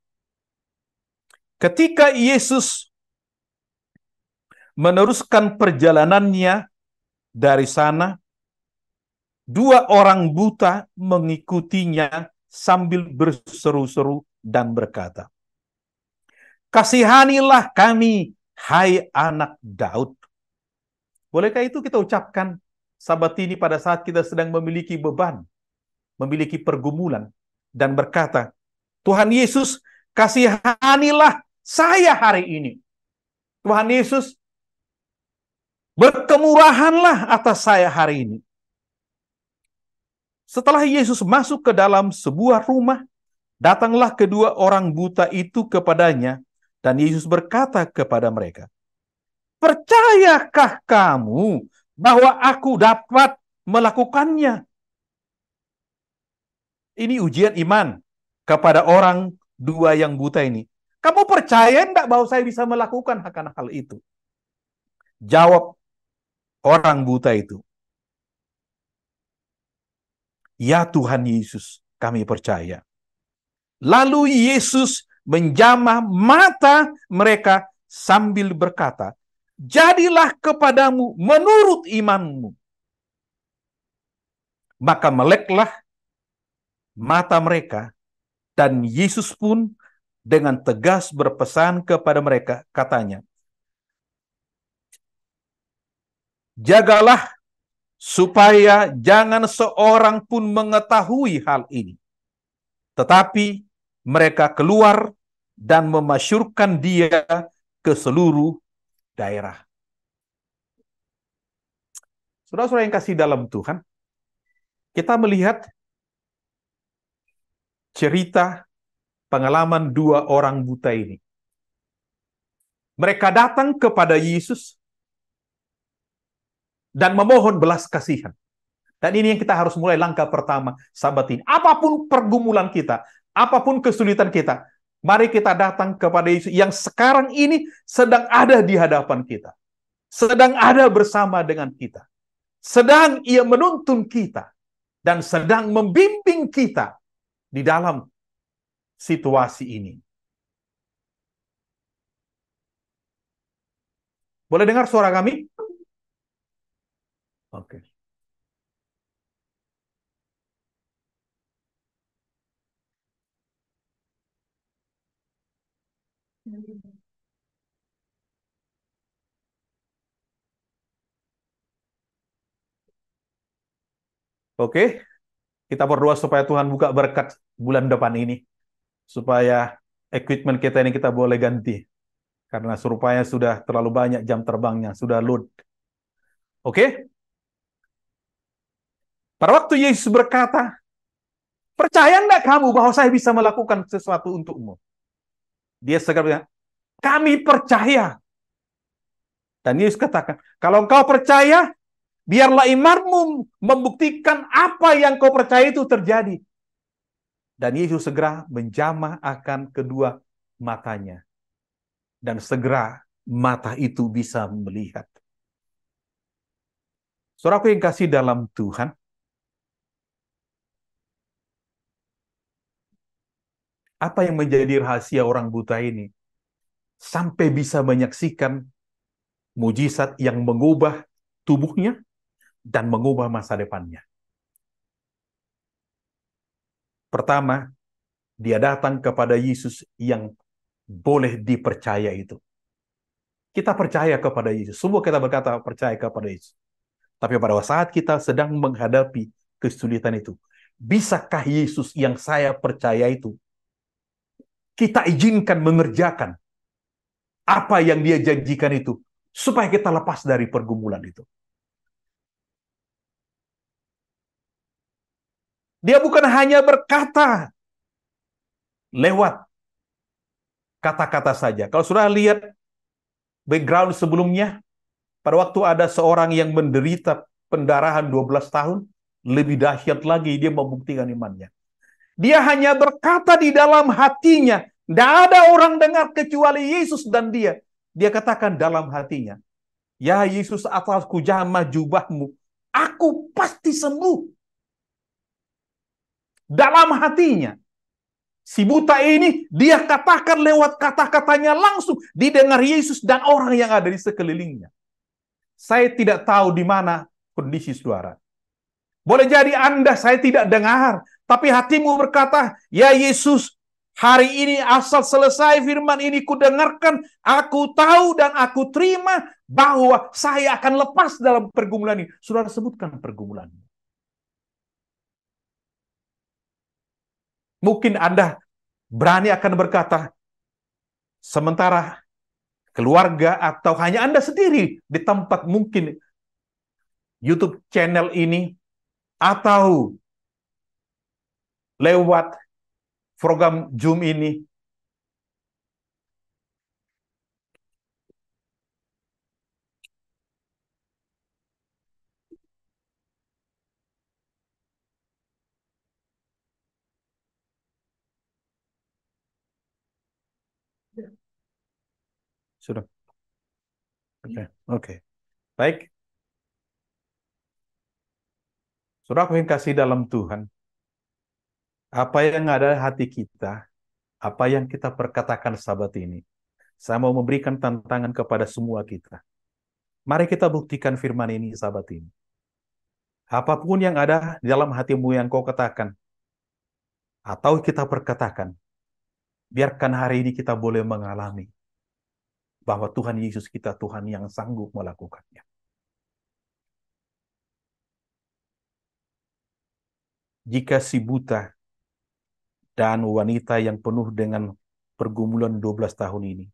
Ketika Yesus meneruskan perjalanannya dari sana, dua orang buta mengikutinya sambil berseru-seru dan berkata, "Kasihanilah kami, hai anak Daud." Bolehkah itu kita ucapkan Sabat ini pada saat kita sedang memiliki beban, memiliki pergumulan, dan berkata, Tuhan Yesus, kasihanilah saya hari ini. Tuhan Yesus, berkemurahanlah atas saya hari ini. Setelah Yesus masuk ke dalam sebuah rumah, datanglah kedua orang buta itu kepadanya, dan Yesus berkata kepada mereka, "Percayakah kamu bahwa aku dapat melakukannya?" Ini ujian iman kepada orang dua yang buta ini. Kamu percaya enggak bahwa saya bisa melakukan akan hal itu? Jawab orang buta itu, "Ya Tuhan Yesus, kami percaya." Lalu Yesus menjamah mata mereka sambil berkata, "Jadilah kepadamu menurut imanmu." Maka meleklah mata mereka, dan Yesus pun dengan tegas berpesan kepada mereka, katanya, "Jagalah supaya jangan seorang pun mengetahui hal ini." Tetapi mereka keluar dan memasyurkan dia ke seluruh daerah. Saudara-saudara yang kasih dalam Tuhan, kita melihat cerita pengalaman dua orang buta ini. Mereka datang kepada Yesus dan memohon belas kasihan. Dan ini yang kita harus mulai langkah pertama Sabat ini. Apapun pergumulan kita, apapun kesulitan kita, mari kita datang kepada Yesus yang sekarang ini sedang ada di hadapan kita. Sedang ada bersama dengan kita. Sedang Ia menuntun kita. Dan sedang membimbing kita di dalam situasi ini. Boleh dengar suara kami? Oke. Oke, kita berdoa supaya Tuhan buka berkat bulan depan ini. Supaya equipment kita ini kita boleh ganti. Karena serupanya sudah terlalu banyak jam terbangnya, sudah load. Oke? Pada waktu Yesus berkata, "Percaya enggak kamu bahwa saya bisa melakukan sesuatu untukmu?" Dia segera bilang, "Kami percaya." Dan Yesus katakan, "Kalau engkau percaya, biarlah imanmu membuktikan apa yang kau percaya itu terjadi." Dan Yesus segera menjamah akan kedua matanya. Dan segera mata itu bisa melihat. Saudaraku yang kasih dalam Tuhan, apa yang menjadi rahasia orang buta ini? Sampai bisa menyaksikan mujizat yang mengubah tubuhnya dan mengubah masa depannya. Pertama, dia datang kepada Yesus yang boleh dipercaya itu. Kita percaya kepada Yesus. Semua kita berkata percaya kepada Yesus. Tapi pada saat kita sedang menghadapi kesulitan itu, bisakah Yesus yang saya percaya itu kita izinkan mengerjakan apa yang dia janjikan itu, supaya kita lepas dari pergumulan itu? Dia bukan hanya berkata lewat kata-kata saja. Kalau sudah lihat background sebelumnya, pada waktu ada seorang yang menderita pendarahan 12 tahun, lebih dahsyat lagi dia membuktikan imannya. Dia hanya berkata di dalam hatinya, tidak ada orang dengar kecuali Yesus dan dia. Dia katakan dalam hatinya, ya Yesus, atasku jamah jubahmu, aku pasti sembuh. Dalam hatinya. Si buta ini, dia katakan lewat kata-katanya langsung didengar Yesus dan orang yang ada di sekelilingnya. Saya tidak tahu di mana kondisi saudara. Boleh jadi Anda saya tidak dengar, tapi hatimu berkata, ya Yesus, hari ini asal selesai firman ini kudengarkan, aku tahu dan aku terima bahwa saya akan lepas dalam pergumulan ini. Saudara sebutkan pergumulan. Mungkin Anda berani akan berkata, sementara keluarga atau hanya Anda sendiri di tempat mungkin YouTube channel ini atau lewat program Zoom ini, sudah. Oke. Baik. Saudara yang kasih dalam Tuhan, apa yang ada di hati kita, apa yang kita perkatakan sahabat ini, saya mau memberikan tantangan kepada semua kita. Mari kita buktikan firman ini sahabat ini. Apapun yang ada di dalam hatimu yang kau katakan, atau kita perkatakan, biarkan hari ini kita boleh mengalami bahwa Tuhan Yesus kita Tuhan yang sanggup melakukannya. Jika si buta dan wanita yang penuh dengan pergumulan 12 tahun ini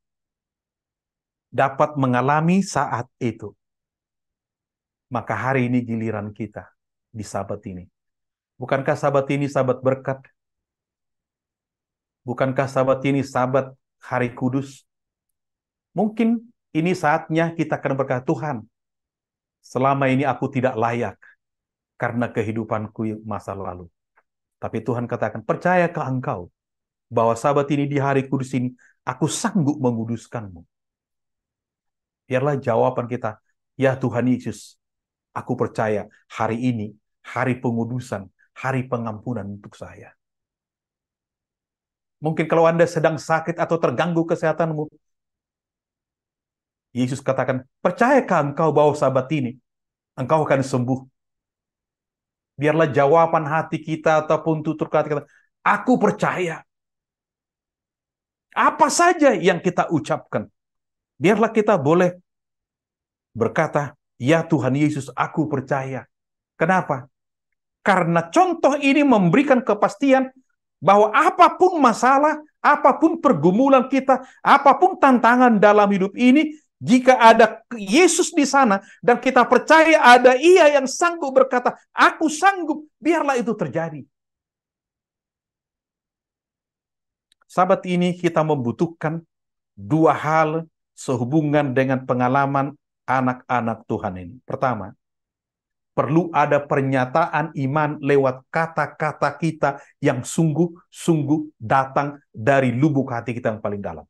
dapat mengalami saat itu, maka hari ini giliran kita di sahabat ini. Bukankah sahabat ini sahabat berkat? Bukankah sahabat ini sahabat hari kudus? Mungkin ini saatnya kita akan berkata, Tuhan, selama ini aku tidak layak karena kehidupanku masa lalu. Tapi Tuhan katakan, percayakah engkau bahwa sahabat ini di hari kudus ini, aku sanggup menguduskanmu. Biarlah jawaban kita, ya Tuhan Yesus, aku percaya hari ini, hari pengudusan, hari pengampunan untuk saya. Mungkin kalau Anda sedang sakit atau terganggu kesehatanmu, Yesus katakan, percayakah engkau bahwa sahabat ini, engkau akan sembuh. Biarlah jawaban hati kita ataupun tutur kata kita, aku percaya. Apa saja yang kita ucapkan, biarlah kita boleh berkata, ya Tuhan Yesus, aku percaya. Kenapa? Karena contoh ini memberikan kepastian bahwa apapun masalah, apapun pergumulan kita, apapun tantangan dalam hidup ini, jika ada Yesus di sana dan kita percaya ada Ia yang sanggup berkata, aku sanggup, biarlah itu terjadi. Sahabat ini kita membutuhkan dua hal sehubungan dengan pengalaman anak-anak Tuhan ini. Pertama, perlu ada pernyataan iman lewat kata-kata kita yang sungguh-sungguh datang dari lubuk hati kita yang paling dalam.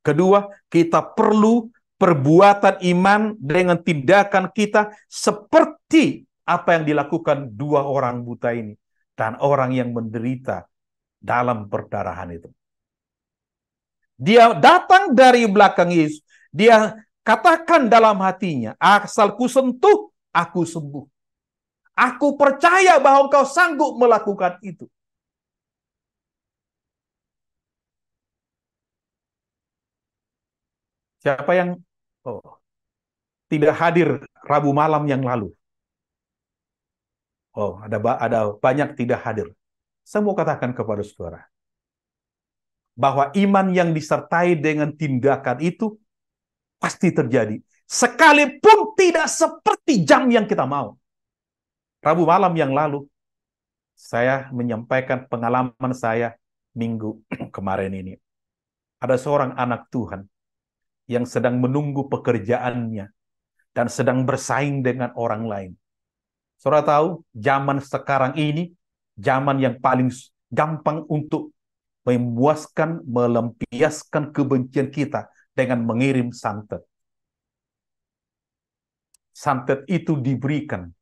Kedua, kita perlu perbuatan iman dengan tindakan kita seperti apa yang dilakukan dua orang buta ini dan orang yang menderita dalam perdarahan itu. Dia datang dari belakang Yesus. Dia katakan dalam hatinya, asal ku sentuh, aku sembuh. Aku percaya bahwa engkau sanggup melakukan itu. Siapa yang tidak hadir Rabu malam yang lalu? Ada banyak tidak hadir. Saya mau katakan kepada saudara, bahwa iman yang disertai dengan tindakan itu pasti terjadi. Sekalipun tidak seperti jam yang kita mau. Rabu malam yang lalu, saya menyampaikan pengalaman saya minggu kemarin ini. Ada seorang anak Tuhan yang sedang menunggu pekerjaannya dan sedang bersaing dengan orang lain. Saudara tahu, zaman sekarang ini, zaman yang paling gampang untuk memuaskan, melampiaskan kebencian kita dengan mengirim santet. Santet itu diberikan.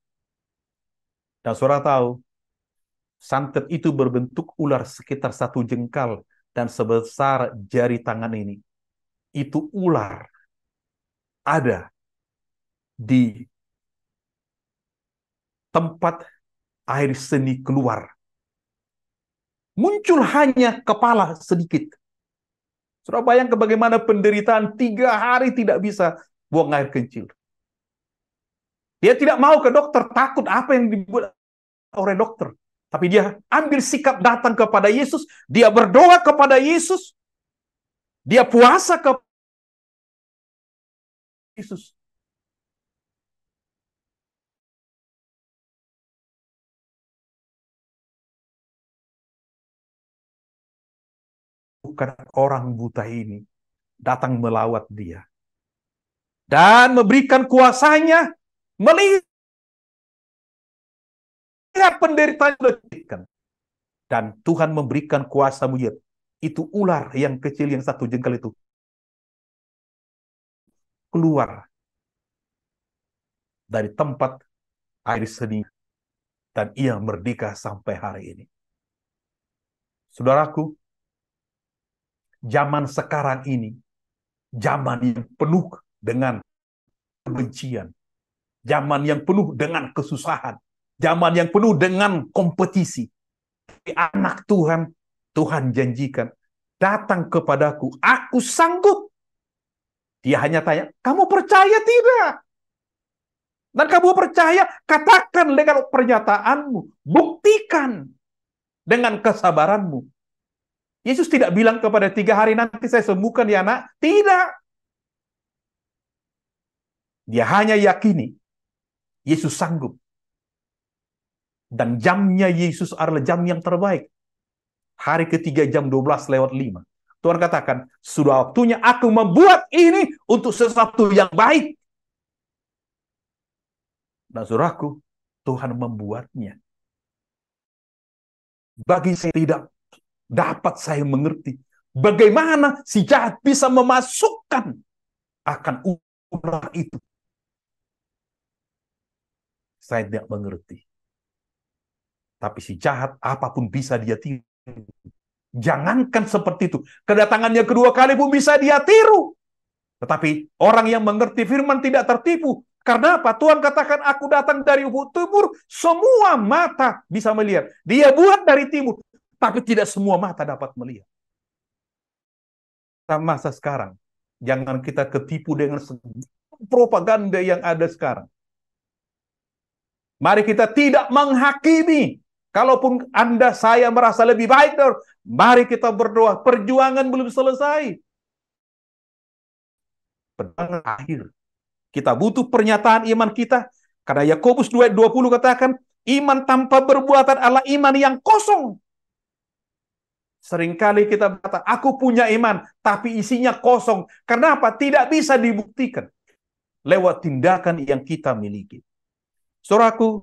Dan saudara tahu, santet itu berbentuk ular sekitar 1 jengkal dan sebesar jari tangan ini. Itu ular ada di tempat air seni keluar. Muncul hanya kepala sedikit. Saudara bayangkan bagaimana penderitaan 3 hari tidak bisa buang air kencing. Dia tidak mau ke dokter, takut apa yang dibuat oleh dokter. Tapi dia ambil sikap datang kepada Yesus, dia berdoa kepada Yesus, dia puasa ke Yesus. Bukan orang buta ini datang melawat dia dan memberikan kuasanya melihat penderitaan dan Tuhan memberikan kuasa mujizat. Itu ular yang kecil yang 1 jengkal itu keluar dari tempat air seni dan ia merdeka sampai hari ini. Saudaraku, zaman sekarang ini zaman yang penuh dengan kebencian, zaman yang penuh dengan kesusahan, zaman yang penuh dengan kompetisi. Anak Tuhan, Tuhan janjikan, datang kepadaku, aku sanggup. Dia hanya tanya, kamu percaya tidak? Dan kamu percaya, katakan dengan pernyataanmu, buktikan dengan kesabaranmu. Yesus tidak bilang kepada 3 hari nanti saya sembuhkan ya nak. Tidak. Dia hanya yakini Yesus sanggup. Dan jamnya Yesus adalah jam yang terbaik. Hari ketiga jam 12:05. Tuhan katakan, sudah waktunya aku membuat ini untuk sesuatu yang baik. Dan saudaraku, Tuhan membuatnya. Bagi saya tidak dapat saya mengerti bagaimana si jahat bisa memasukkan akan ular itu. Saya tidak mengerti. Tapi si jahat apapun bisa dia tiru. Jangankan seperti itu. Kedatangannya kedua kali pun bisa dia tiru. Tetapi orang yang mengerti firman tidak tertipu. Karena apa? Tuhan katakan, aku datang dari ufuk timur, semua mata bisa melihat. Dia buat dari timur, tapi tidak semua mata dapat melihat. Masa sekarang, jangan kita ketipu dengan propaganda yang ada sekarang. Mari kita tidak menghakimi. Kalaupun Anda, saya merasa lebih baik, mari kita berdoa. Perjuangan belum selesai. Perjuangan akhir. Kita butuh pernyataan iman kita. Karena Yakobus 2:20 katakan, iman tanpa perbuatan adalah iman yang kosong. Seringkali kita berkata, aku punya iman, tapi isinya kosong. Kenapa? Tidak bisa dibuktikan lewat tindakan yang kita miliki. Saudaraku,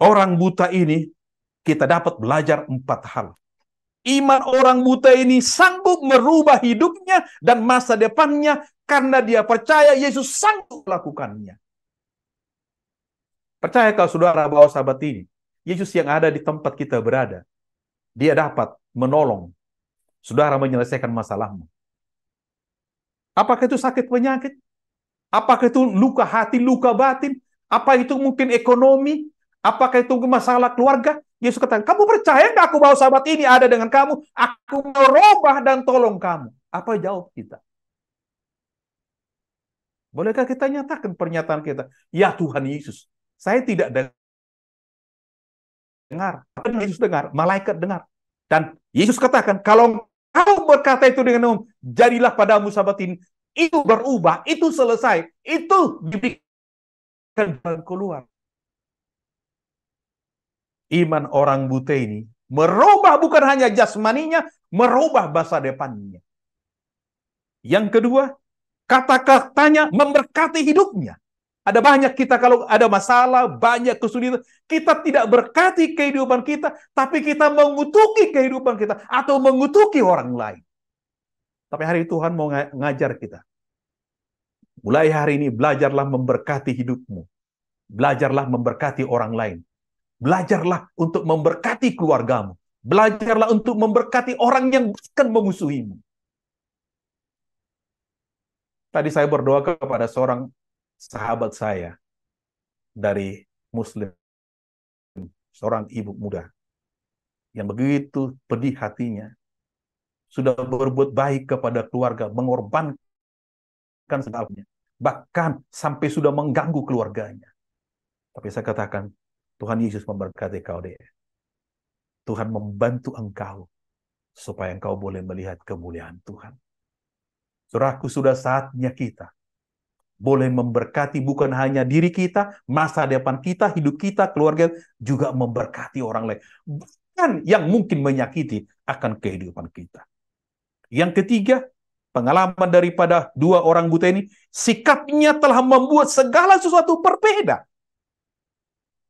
orang buta ini kita dapat belajar 4 hal. Iman orang buta ini sanggup merubah hidupnya dan masa depannya karena dia percaya Yesus sanggup melakukannya. Percaya kalau saudara bahwa sahabat ini, Yesus yang ada di tempat kita berada, dia dapat menolong saudara menyelesaikan masalahmu. Apakah itu sakit penyakit? Apakah itu luka hati, luka batin? Apa itu mungkin ekonomi? Apakah itu masalah keluarga? Yesus katakan, kamu percaya nggak aku bahwa sahabat ini ada dengan kamu? Aku merubah dan tolong kamu. Apa jawab kita? Bolehkah kita nyatakan pernyataan kita? Ya Tuhan Yesus, saya tidak dengar. Yesus dengar, malaikat dengar. Dan Yesus katakan, kalau kau berkata itu dengan umum, jadilah padamu sahabat ini. Itu berubah, itu selesai. Itu diberikan keluar. Iman orang buta ini merubah bukan hanya jasmaninya, merubah masa depannya. Yang kedua, kata-katanya memberkati hidupnya. Ada banyak kita kalau ada masalah, banyak kesulitan, kita tidak berkati kehidupan kita, tapi kita mengutuki kehidupan kita atau mengutuki orang lain. Tapi hari Tuhan mau ngajar kita. Mulai hari ini belajarlah memberkati hidupmu. Belajarlah memberkati orang lain. Belajarlah untuk memberkati keluargamu. Belajarlah untuk memberkati orang yang akan memusuhimu. Tadi saya berdoa kepada seorang sahabat saya dari Muslim, seorang ibu muda yang begitu pedih hatinya, sudah berbuat baik kepada keluarga, mengorbankan segalanya, bahkan sampai sudah mengganggu keluarganya. Tapi saya katakan, Tuhan Yesus memberkati kau deh. Tuhan membantu engkau supaya engkau boleh melihat kemuliaan Tuhan. Saudaraku, sudah saatnya kita boleh memberkati bukan hanya diri kita, masa depan kita, hidup kita, keluarga, juga memberkati orang lain. Bukan yang mungkin menyakiti akan kehidupan kita. Yang ketiga, pengalaman daripada dua orang buta ini, sikapnya telah membuat segala sesuatu berbeda.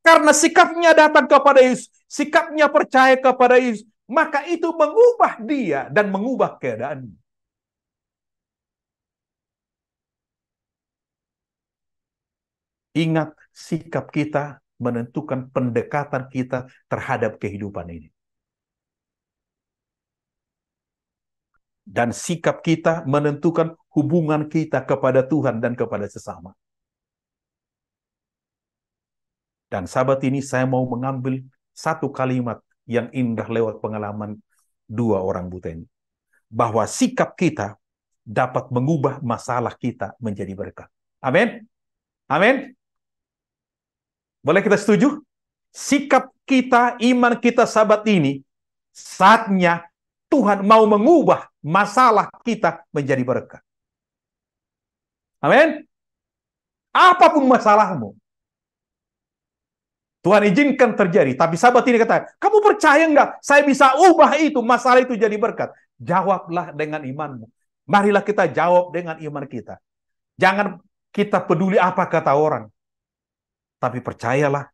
Karena sikapnya datang kepada Yesus, sikapnya percaya kepada Yesus, maka itu mengubah dia dan mengubah keadaannya. Ingat, sikap kita menentukan pendekatan kita terhadap kehidupan ini. Dan sikap kita menentukan hubungan kita kepada Tuhan dan kepada sesama. Dan sahabat ini saya mau mengambil satu kalimat yang indah lewat pengalaman dua orang buta ini. Bahwa sikap kita dapat mengubah masalah kita menjadi berkat. Amin? Amin? Boleh kita setuju? Sikap kita, iman kita sahabat ini, saatnya Tuhan mau mengubah masalah kita menjadi berkat. Amin? Apapun masalahmu, Tuhan izinkan terjadi. Tapi sahabat ini kata, kamu percaya enggak? Saya bisa ubah itu, masalah itu jadi berkat. Jawablah dengan imanmu. Marilah kita jawab dengan iman kita. Jangan kita peduli apa kata orang. Tapi percayalah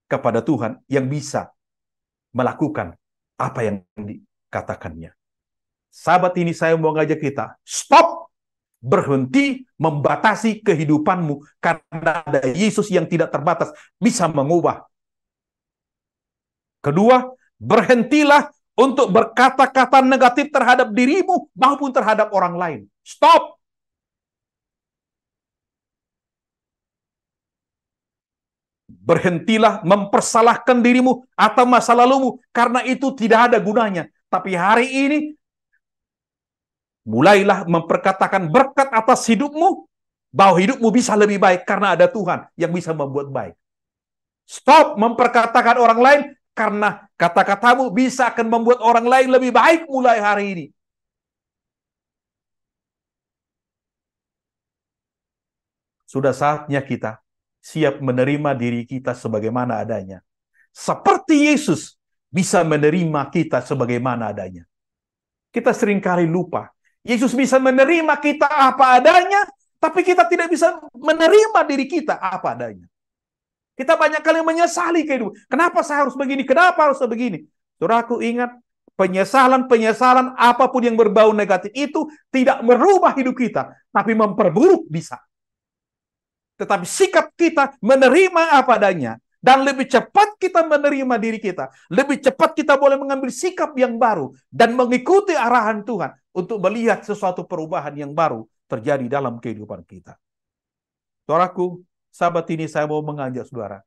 kepada Tuhan yang bisa melakukan apa yang dikatakannya. Sahabat ini saya mau ngajak kita, stop! Berhenti membatasi kehidupanmu. Karena ada Yesus yang tidak terbatas, bisa mengubah. Kedua, berhentilah untuk berkata-kata negatif terhadap dirimu maupun terhadap orang lain. Stop! Berhentilah mempersalahkan dirimu atau masa lalumu, karena itu tidak ada gunanya. Tapi hari ini, mulailah memperkatakan berkat atas hidupmu, bahwa hidupmu bisa lebih baik karena ada Tuhan yang bisa membuat baik. Stop memperkatakan orang lain, karena kata-katamu bisa akan membuat orang lain lebih baik mulai hari ini. Sudah saatnya kita siap menerima diri kita sebagaimana adanya. Seperti Yesus bisa menerima kita sebagaimana adanya. Kita seringkali lupa. Yesus bisa menerima kita apa adanya, tapi kita tidak bisa menerima diri kita apa adanya. Kita banyak kali menyesali kehidupan. Kenapa saya harus begini? Kenapa harus begini? Saudaraku ingat, penyesalan apapun yang berbau negatif itu tidak merubah hidup kita, tapi memperburuk bisa. Tetapi sikap kita menerima apa adanya, dan lebih cepat kita menerima diri kita, lebih cepat kita boleh mengambil sikap yang baru dan mengikuti arahan Tuhan untuk melihat sesuatu perubahan yang baru terjadi dalam kehidupan kita. Saudaraku, sahabat ini saya mau mengajak saudara,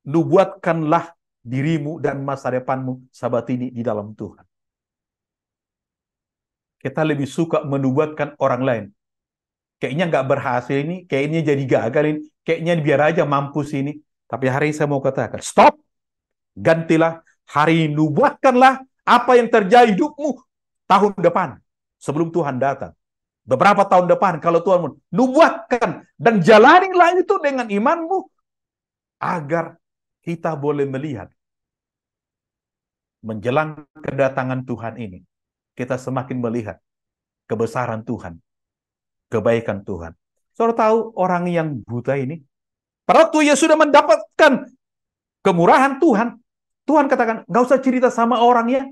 nubuatkanlah dirimu dan masa depanmu sahabat ini di dalam Tuhan. Kita lebih suka menubuatkan orang lain. Kayaknya nggak berhasil ini, kayaknya jadi gagal ini, kayaknya biar aja mampus ini. Tapi hari ini saya mau katakan, stop! Gantilah, hari ini nubuatkanlah apa yang terjadi hidupmu tahun depan, sebelum Tuhan datang. Beberapa tahun depan, kalau Tuhan nubuatkan, dan jalanilah itu dengan imanmu, agar kita boleh melihat menjelang kedatangan Tuhan ini, kita semakin melihat kebesaran Tuhan, kebaikan Tuhan. Saudara tahu orang yang buta ini, padahal dia sudah mendapatkan kemurahan Tuhan. Tuhan katakan, nggak usah cerita sama orangnya.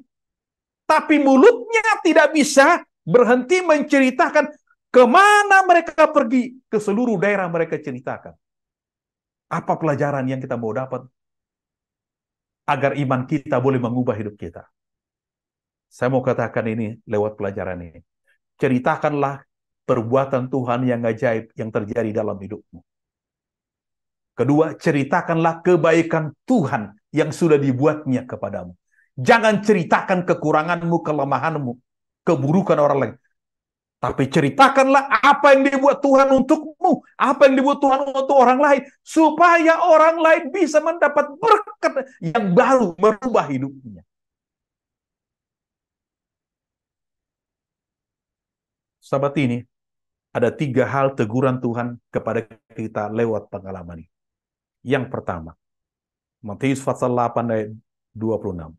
Tapi mulutnya tidak bisa berhenti menceritakan kemana mereka pergi, ke seluruh daerah mereka ceritakan. Apa pelajaran yang kita mau dapat? Agar iman kita boleh mengubah hidup kita. Saya mau katakan ini lewat pelajaran ini. Ceritakanlah perbuatan Tuhan yang ajaib yang terjadi dalam hidupmu. Kedua, ceritakanlah kebaikan Tuhan yang sudah dibuatnya kepadamu. Jangan ceritakan kekuranganmu, kelemahanmu, keburukan orang lain. Tapi ceritakanlah apa yang dibuat Tuhan untukmu, apa yang dibuat Tuhan untuk orang lain, supaya orang lain bisa mendapat berkat yang baru merubah hidupnya. Sahabat ini, ada 3 hal teguran Tuhan kepada kita lewat pengalaman ini. Yang pertama, Matius pasal 8 ayat 26.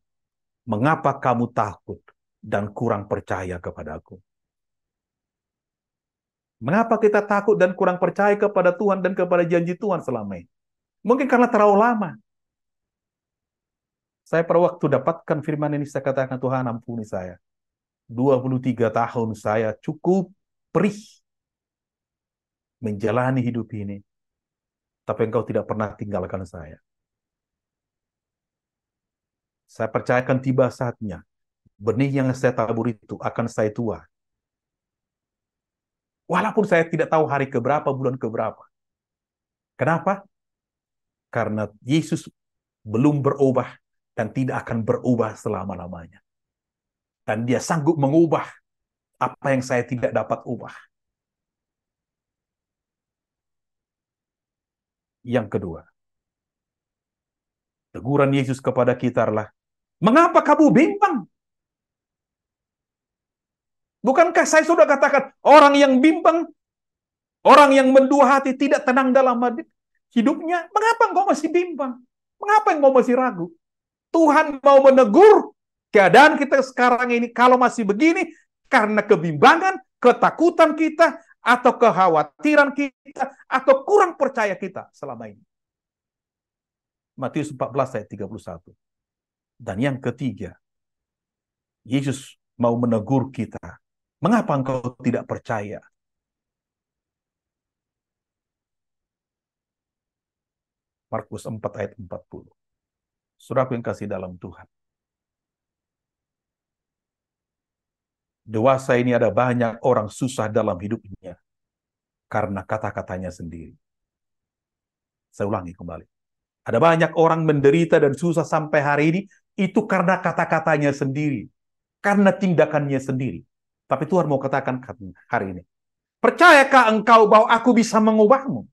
Mengapa kamu takut dan kurang percaya kepadaku? Mengapa kita takut dan kurang percaya kepada Tuhan dan kepada janji Tuhan selama ini? Mungkin karena terlalu lama. Saya pada waktu dapatkan firman ini, saya katakan, Tuhan ampuni saya. 23 tahun saya cukup perih menjalani hidup ini. Tapi Engkau tidak pernah tinggalkan saya. Saya percayakan tiba saatnya, benih yang saya tabur itu akan saya tuai. Walaupun saya tidak tahu hari keberapa, bulan keberapa. Kenapa? Karena Yesus belum berubah dan tidak akan berubah selama-lamanya. Dan Dia sanggup mengubah apa yang saya tidak dapat ubah. Yang kedua, teguran Yesus kepada kita adalah, mengapa kamu bimbang? Bukankah saya sudah katakan, orang yang bimbang, orang yang mendua hati, tidak tenang dalam hidupnya, mengapa engkau masih bimbang? Mengapa engkau masih ragu? Tuhan mau menegur keadaan kita sekarang ini, kalau masih begini, karena kebimbangan, ketakutan kita, atau kekhawatiran kita, atau kurang percaya kita selama ini. Matius 14 ayat 31. Dan yang ketiga, Yesus mau menegur kita. Mengapa engkau tidak percaya? Markus 4 ayat 40. Saudaraku yang kasih dalam Tuhan. Dewasa ini ada banyak orang susah dalam hidupnya karena kata-katanya sendiri. Saya ulangi kembali. Ada banyak orang menderita dan susah sampai hari ini itu karena kata-katanya sendiri, karena tindakannya sendiri. Tapi Tuhan mau katakan hari ini, percayakah engkau bahwa aku bisa mengubahmu?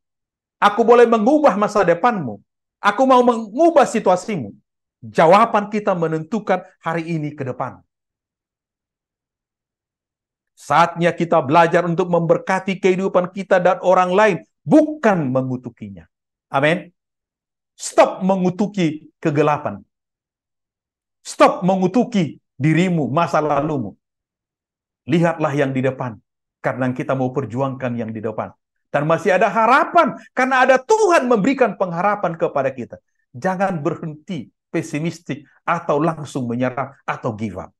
Aku boleh mengubah masa depanmu. Aku mau mengubah situasimu. Jawaban kita menentukan hari ini ke depan. Saatnya kita belajar untuk memberkati kehidupan kita dan orang lain, bukan mengutukinya. Amin. Stop mengutuki kegelapan. Stop mengutuki dirimu, masa lalumu. Lihatlah yang di depan, karena kita mau perjuangkan yang di depan. Dan masih ada harapan, karena ada Tuhan memberikan pengharapan kepada kita. Jangan berhenti pesimistik, atau langsung menyerah, atau give up.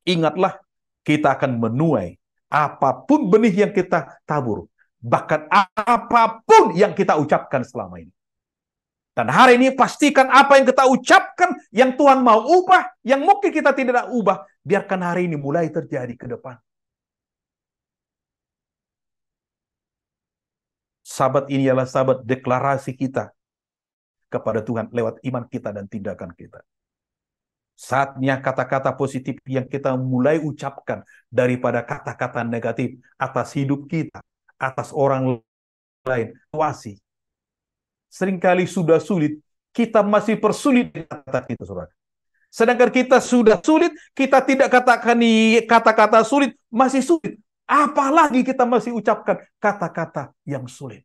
Ingatlah, kita akan menuai apapun benih yang kita tabur, bahkan apapun yang kita ucapkan selama ini. Dan hari ini pastikan apa yang kita ucapkan, yang Tuhan mau ubah, yang mungkin kita tidak ubah, biarkan hari ini mulai terjadi ke depan. Sabat ini adalah sabat deklarasi kita kepada Tuhan lewat iman kita dan tindakan kita. Saatnya kata-kata positif yang kita mulai ucapkan daripada kata-kata negatif atas hidup kita, atas orang lain. Situasi. Seringkali sudah sulit, kita masih persulit kata kita, saudara. Sedangkan kita sudah sulit, kita tidak katakan kata-kata sulit, masih sulit. Apalagi kita masih ucapkan kata-kata yang sulit.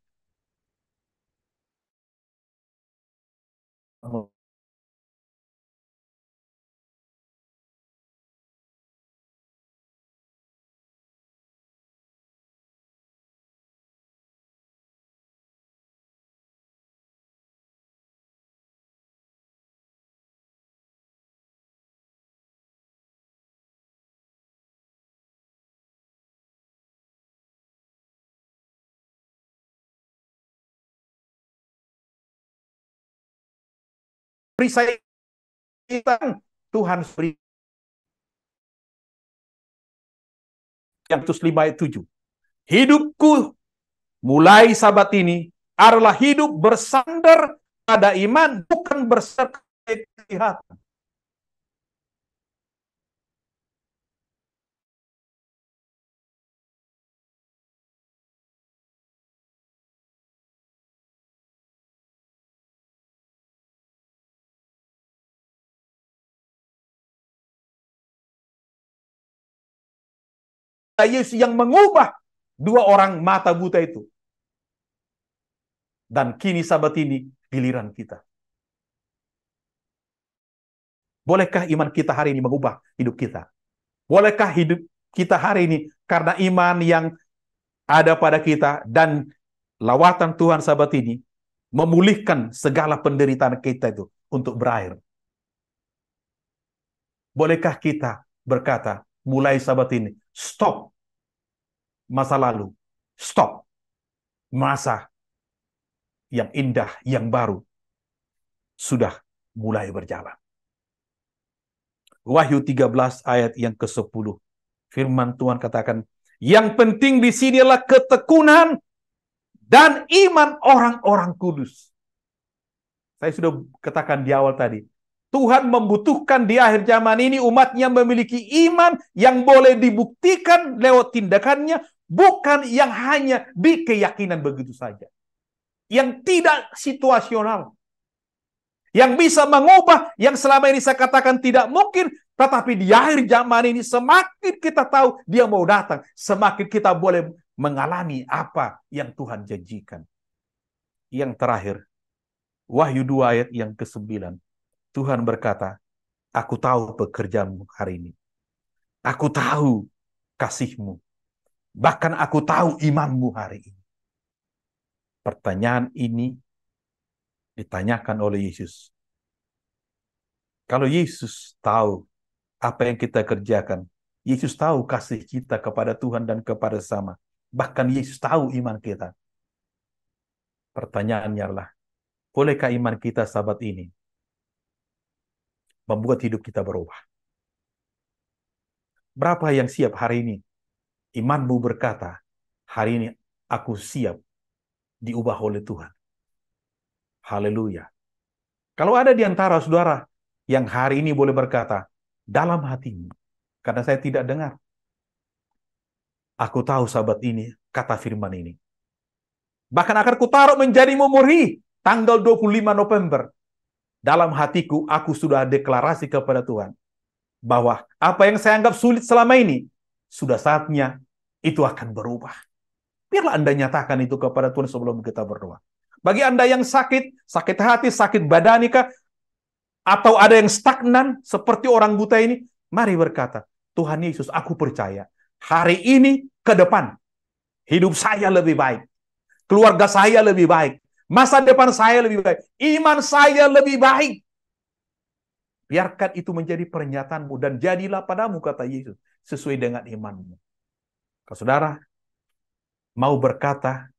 Perisai kita, Tuhan beri yang 5 ayat 7. Hidupku mulai sabat ini adalah hidup bersandar pada iman, bukan bersandar kelihatan. Yesus yang mengubah dua orang mata buta itu. Dan kini sabat ini giliran kita. Bolehkah iman kita hari ini mengubah hidup kita? Bolehkah hidup kita hari ini karena iman yang ada pada kita dan lawatan Tuhan sabat ini memulihkan segala penderitaan kita itu untuk berakhir? Bolehkah kita berkata mulai sabat ini, stop masa lalu, stop masa yang indah, yang baru, sudah mulai berjalan. Wahyu 13 ayat yang ke-10. Firman Tuhan katakan, yang penting di sini adalah ketekunan dan iman orang-orang kudus. Saya sudah katakan di awal tadi, Tuhan membutuhkan di akhir zaman ini umatnya memiliki iman yang boleh dibuktikan lewat tindakannya, bukan yang hanya di keyakinan begitu saja. Yang tidak situasional. Yang bisa mengubah, yang selama ini saya katakan tidak mungkin, tetapi di akhir zaman ini semakin kita tahu dia mau datang, semakin kita boleh mengalami apa yang Tuhan janjikan. Yang terakhir, Wahyu 2 ayat yang ke-9. Tuhan berkata, aku tahu pekerjaanmu hari ini. Aku tahu kasihmu. Bahkan aku tahu imanmu hari ini. Pertanyaan ini ditanyakan oleh Yesus. Kalau Yesus tahu apa yang kita kerjakan, Yesus tahu kasih kita kepada Tuhan dan kepada sesama. Bahkan Yesus tahu iman kita. Pertanyaannya adalah, bolehkah iman kita sahabat ini membuat hidup kita berubah? Berapa yang siap hari ini? Imanmu berkata, hari ini aku siap diubah oleh Tuhan. Haleluya. Kalau ada di antara saudara yang hari ini boleh berkata, dalam hatimu, karena saya tidak dengar, aku tahu sahabat ini, kata firman ini. Bahkan akan kutaruh menjadi memori tanggal 25 November. Dalam hatiku, aku sudah deklarasi kepada Tuhan bahwa apa yang saya anggap sulit selama ini, sudah saatnya itu akan berubah. Biarlah Anda nyatakan itu kepada Tuhan sebelum kita berdoa. Bagi Anda yang sakit, sakit hati, sakit badanika, atau ada yang stagnan seperti orang buta ini, mari berkata, Tuhan Yesus, aku percaya hari ini ke depan hidup saya lebih baik, keluarga saya lebih baik, masa depan saya lebih baik, iman saya lebih baik. Biarkan itu menjadi pernyataanmu dan jadilah padamu, kata Yesus, sesuai dengan imanmu. Kalau saudara mau berkata,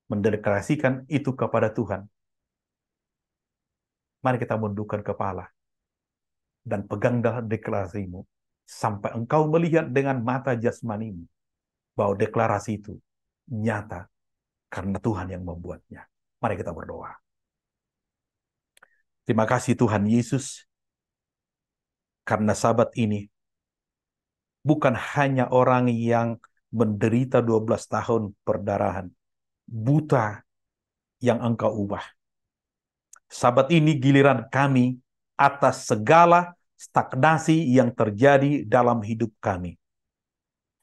mendeklarasikan itu kepada Tuhan, mari kita mundurkan kepala dan peganglah deklarasimu sampai engkau melihat dengan mata jasmanimu bahwa deklarasi itu nyata karena Tuhan yang membuatnya. Mari kita berdoa. Terima kasih Tuhan Yesus, karena sahabat ini bukan hanya orang yang menderita 12 tahun perdarahan, buta yang engkau ubah. Sahabat ini giliran kami atas segala stagnasi yang terjadi dalam hidup kami.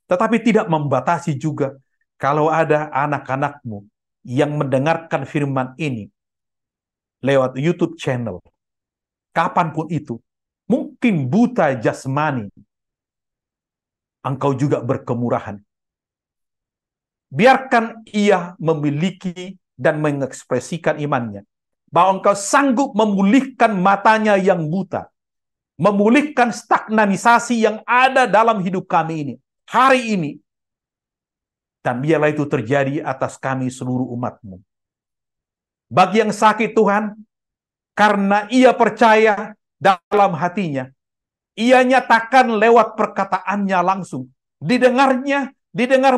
Tetapi tidak membatasi juga kalau ada anak-anakmu yang mendengarkan firman ini lewat YouTube channel, kapanpun itu, mungkin buta jasmani, engkau juga berkemurahan. Biarkan ia memiliki dan mengekspresikan imannya, bahwa engkau sanggup memulihkan matanya yang buta, memulihkan stagnanisasi yang ada dalam hidup kami ini, hari ini. Dan biarlah itu terjadi atas kami seluruh umat-Mu. Bagi yang sakit Tuhan, karena ia percaya dalam hatinya, ia nyatakan lewat perkataannya langsung, didengar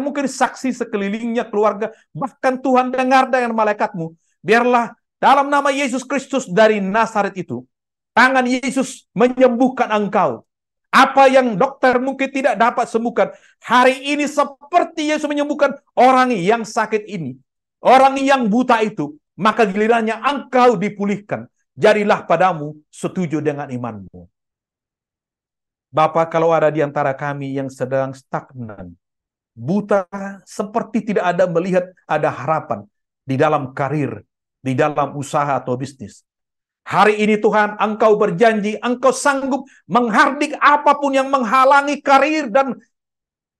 mungkin saksi sekelilingnya, keluarga, bahkan Tuhan dengar dengan malaikat-Mu. Biarlah dalam nama Yesus Kristus dari Nazaret itu, tangan Yesus menyembuhkan engkau. Apa yang dokter mungkin tidak dapat sembuhkan, hari ini seperti Yesus menyembuhkan orang yang sakit ini, orang yang buta itu, maka gilirannya engkau dipulihkan. Jadilah padamu setuju dengan imanmu. Bapa, kalau ada di antara kami yang sedang stagnan, buta, seperti tidak ada melihat ada harapan di dalam karir, di dalam usaha atau bisnis, hari ini Tuhan, engkau berjanji, engkau sanggup menghardik apapun yang menghalangi karir dan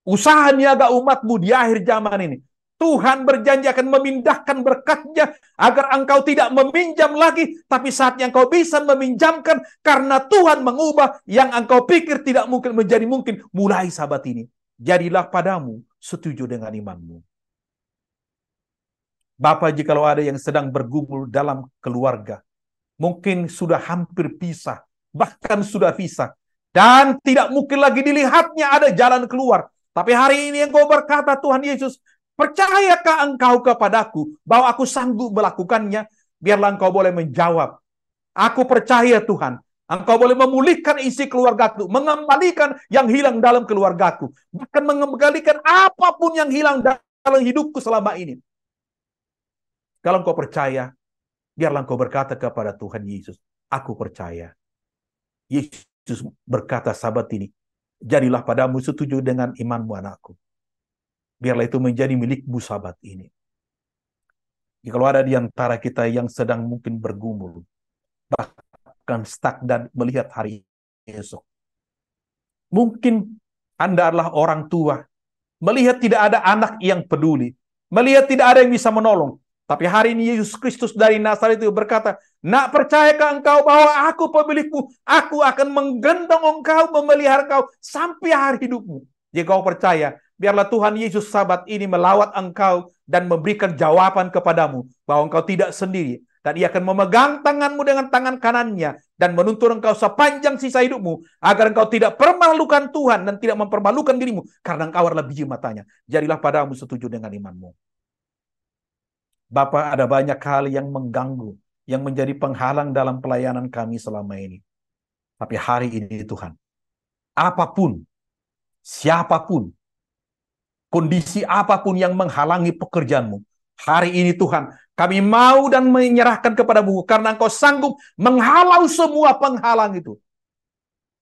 usaha niaga umat-Mu di akhir zaman ini. Tuhan berjanji akan memindahkan berkat-Nya agar engkau tidak meminjam lagi, tapi saatnya engkau bisa meminjamkan karena Tuhan mengubah yang engkau pikir tidak mungkin menjadi mungkin. Mulai sahabat ini, jadilah padamu setuju dengan imanmu. Bapak, jikalau ada yang sedang bergumul dalam keluarga, mungkin sudah hampir pisah, bahkan sudah pisah, dan tidak mungkin lagi dilihatnya ada jalan keluar. Tapi hari ini engkau berkata, Tuhan Yesus, percayakah engkau kepadaku bahwa aku sanggup melakukannya? Biarlah engkau boleh menjawab, aku percaya Tuhan, engkau boleh memulihkan isi keluargaku, mengembalikan yang hilang dalam keluargaku, bahkan mengembalikan apapun yang hilang dalam hidupku selama ini. Kalau engkau percaya, biarlah engkau berkata kepada Tuhan Yesus, aku percaya. Yesus berkata sahabat ini, jadilah padamu setuju dengan imanmu anakku. Biarlah itu menjadi milikmu sahabat ini. Kalau ada di antara kita yang sedang mungkin bergumul, bahkan stagnan melihat hari esok. Mungkin Anda adalah orang tua, melihat tidak ada anak yang peduli, melihat tidak ada yang bisa menolong. Tapi hari ini Yesus Kristus dari Nazaret itu berkata, nak percayakah engkau bahwa aku pemilikmu, aku akan menggendong engkau, memelihara engkau sampai hari hidupmu. Jika kau percaya, biarlah Tuhan Yesus sahabat ini melawat engkau dan memberikan jawaban kepadamu bahwa engkau tidak sendiri. Dan ia akan memegang tanganmu dengan tangan kanannya dan menuntun engkau sepanjang sisa hidupmu agar engkau tidak permalukan Tuhan dan tidak mempermalukan dirimu karena engkau adalah biji matanya. Jadilah padamu setuju dengan imanmu. Bapak, ada banyak hal yang mengganggu, yang menjadi penghalang dalam pelayanan kami selama ini. Tapi hari ini Tuhan, apapun, siapapun, kondisi apapun yang menghalangi pekerjaanmu, hari ini Tuhan, kami mau dan menyerahkan kepadamu karena Engkau sanggup menghalau semua penghalang itu.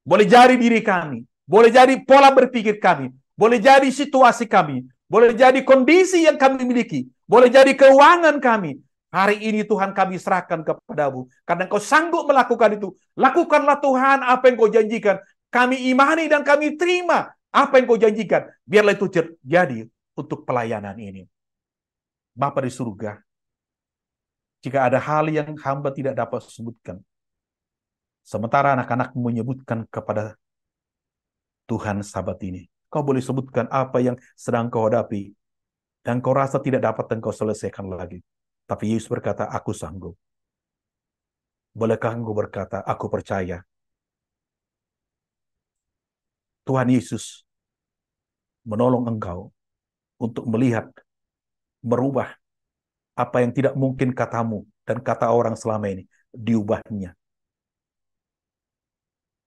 Boleh jadi diri kami, boleh jadi pola berpikir kami, boleh jadi situasi kami, boleh jadi kondisi yang kami miliki, boleh jadi keuangan kami. Hari ini Tuhan kami serahkan kepadamu. Karena Engkau sanggup melakukan itu. Lakukanlah Tuhan apa yang Kau janjikan. Kami imani dan kami terima apa yang Kau janjikan. Biarlah itu terjadi untuk pelayanan ini. Bapa di surga, jika ada hal yang hamba tidak dapat sebutkan, Sementara anak-anak menyebutkan kepada Tuhan Sabat ini, kau boleh sebutkan apa yang sedang kau hadapi, dan kau rasa tidak dapat engkau selesaikan lagi. Tapi Yesus berkata, aku sanggup. Bolehkah engkau berkata, aku percaya? Tuhan Yesus menolong engkau untuk melihat, merubah apa yang tidak mungkin katamu dan kata orang selama ini, diubahnya.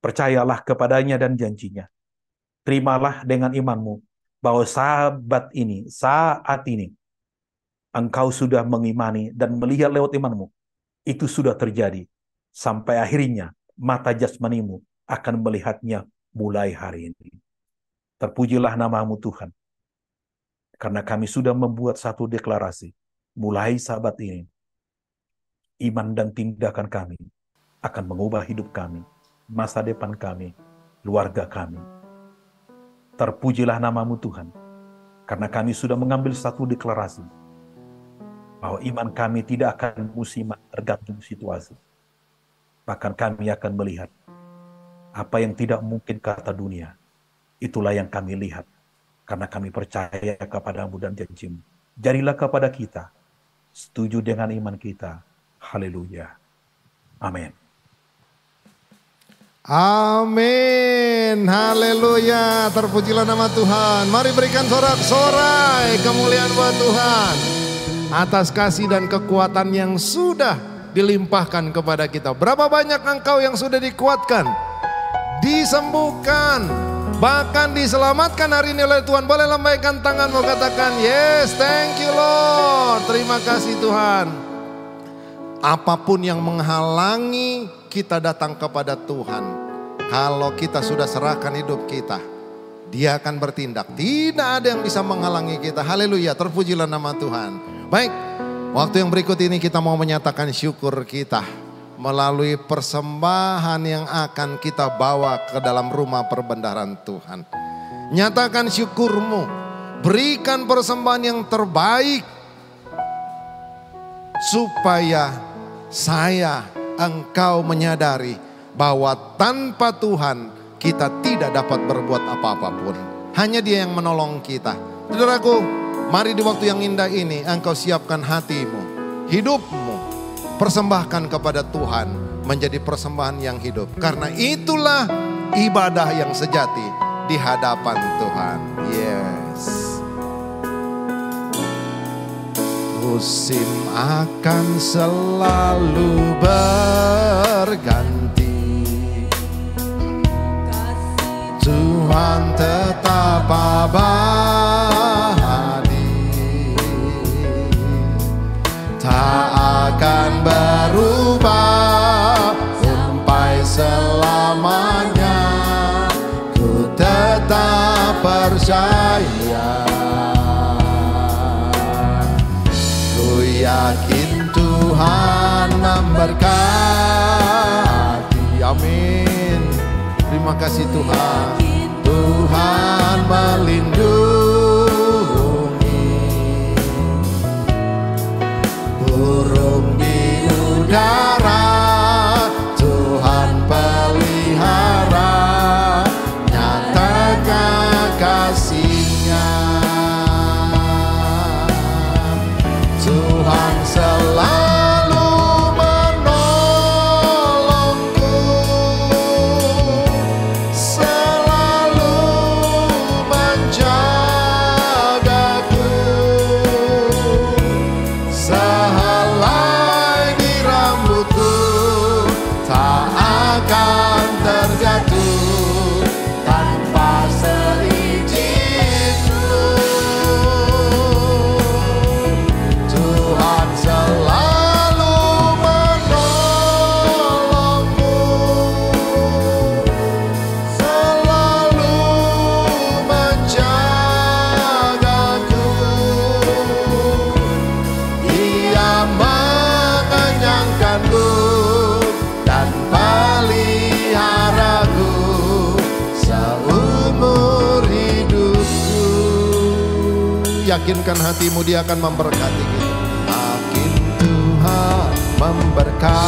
Percayalah kepadanya dan janjinya. Terimalah dengan imanmu bahwa saat ini, engkau sudah mengimani dan melihat lewat imanmu. Itu sudah terjadi. Sampai akhirnya mata jasmanimu akan melihatnya mulai hari ini. Terpujilah namamu Tuhan. Karena kami sudah membuat satu deklarasi. Mulai saat ini, iman dan tindakan kami akan mengubah hidup kami, masa depan kami, keluarga kami. Terpujilah namamu Tuhan, karena kami sudah mengambil satu deklarasi, bahwa iman kami tidak akan musiman tergantung situasi. Bahkan kami akan melihat, apa yang tidak mungkin kata dunia, itulah yang kami lihat, karena kami percaya kepadamu dan janjimu. Jadilah kepada kita, setuju dengan iman kita. Haleluya. Amin. Amin, haleluya, terpujilah nama Tuhan. Mari berikan sorak-sorai kemuliaan buat Tuhan atas kasih dan kekuatan yang sudah dilimpahkan kepada kita. Berapa banyak engkau yang sudah dikuatkan, disembuhkan, bahkan diselamatkan hari ini oleh Tuhan. Boleh lambaikan tanganmu, katakan, yes, thank you Lord, terima kasih Tuhan. Apapun yang menghalangi kita datang kepada Tuhan, kalau kita sudah serahkan hidup kita, Dia akan bertindak. Tidak ada yang bisa menghalangi kita. Haleluya, terpujilah nama Tuhan. Baik, waktu yang berikut ini kita mau menyatakan syukur kita melalui persembahan yang akan kita bawa ke dalam rumah perbendaharaan Tuhan. Nyatakan syukurmu, berikan persembahan yang terbaik supaya engkau menyadari bahwa tanpa Tuhan kita tidak dapat berbuat apa-apapun. Hanya Dia yang menolong kita. Saudaraku, mari di waktu yang indah ini engkau siapkan hatimu, hidupmu, persembahkan kepada Tuhan menjadi persembahan yang hidup. Karena itulah ibadah yang sejati di hadapan Tuhan. Yes. Musim akan selalu berganti, Tuhan tetap abadi, tak akan berubah sampai selamanya. Ku tetap percaya, yakin Tuhan memberkati. Amin. Terima kasih Tuhan. Tuhan melindungi burung di udara, Tuhan pelihara, nyatakan kasih-Nya. Tuhan selalu menolongku, selalu menjagaku, sehelai di rambutku tak akan terjatuh tanpa seizinku. Tuhan selalu menolongku, selalu menjagaku. Dia mengenyangkanku dan peliharaku seumur hidupku. Yakinkan hatimu, Dia akan memberkati kita. Makin Tuhan memberkati,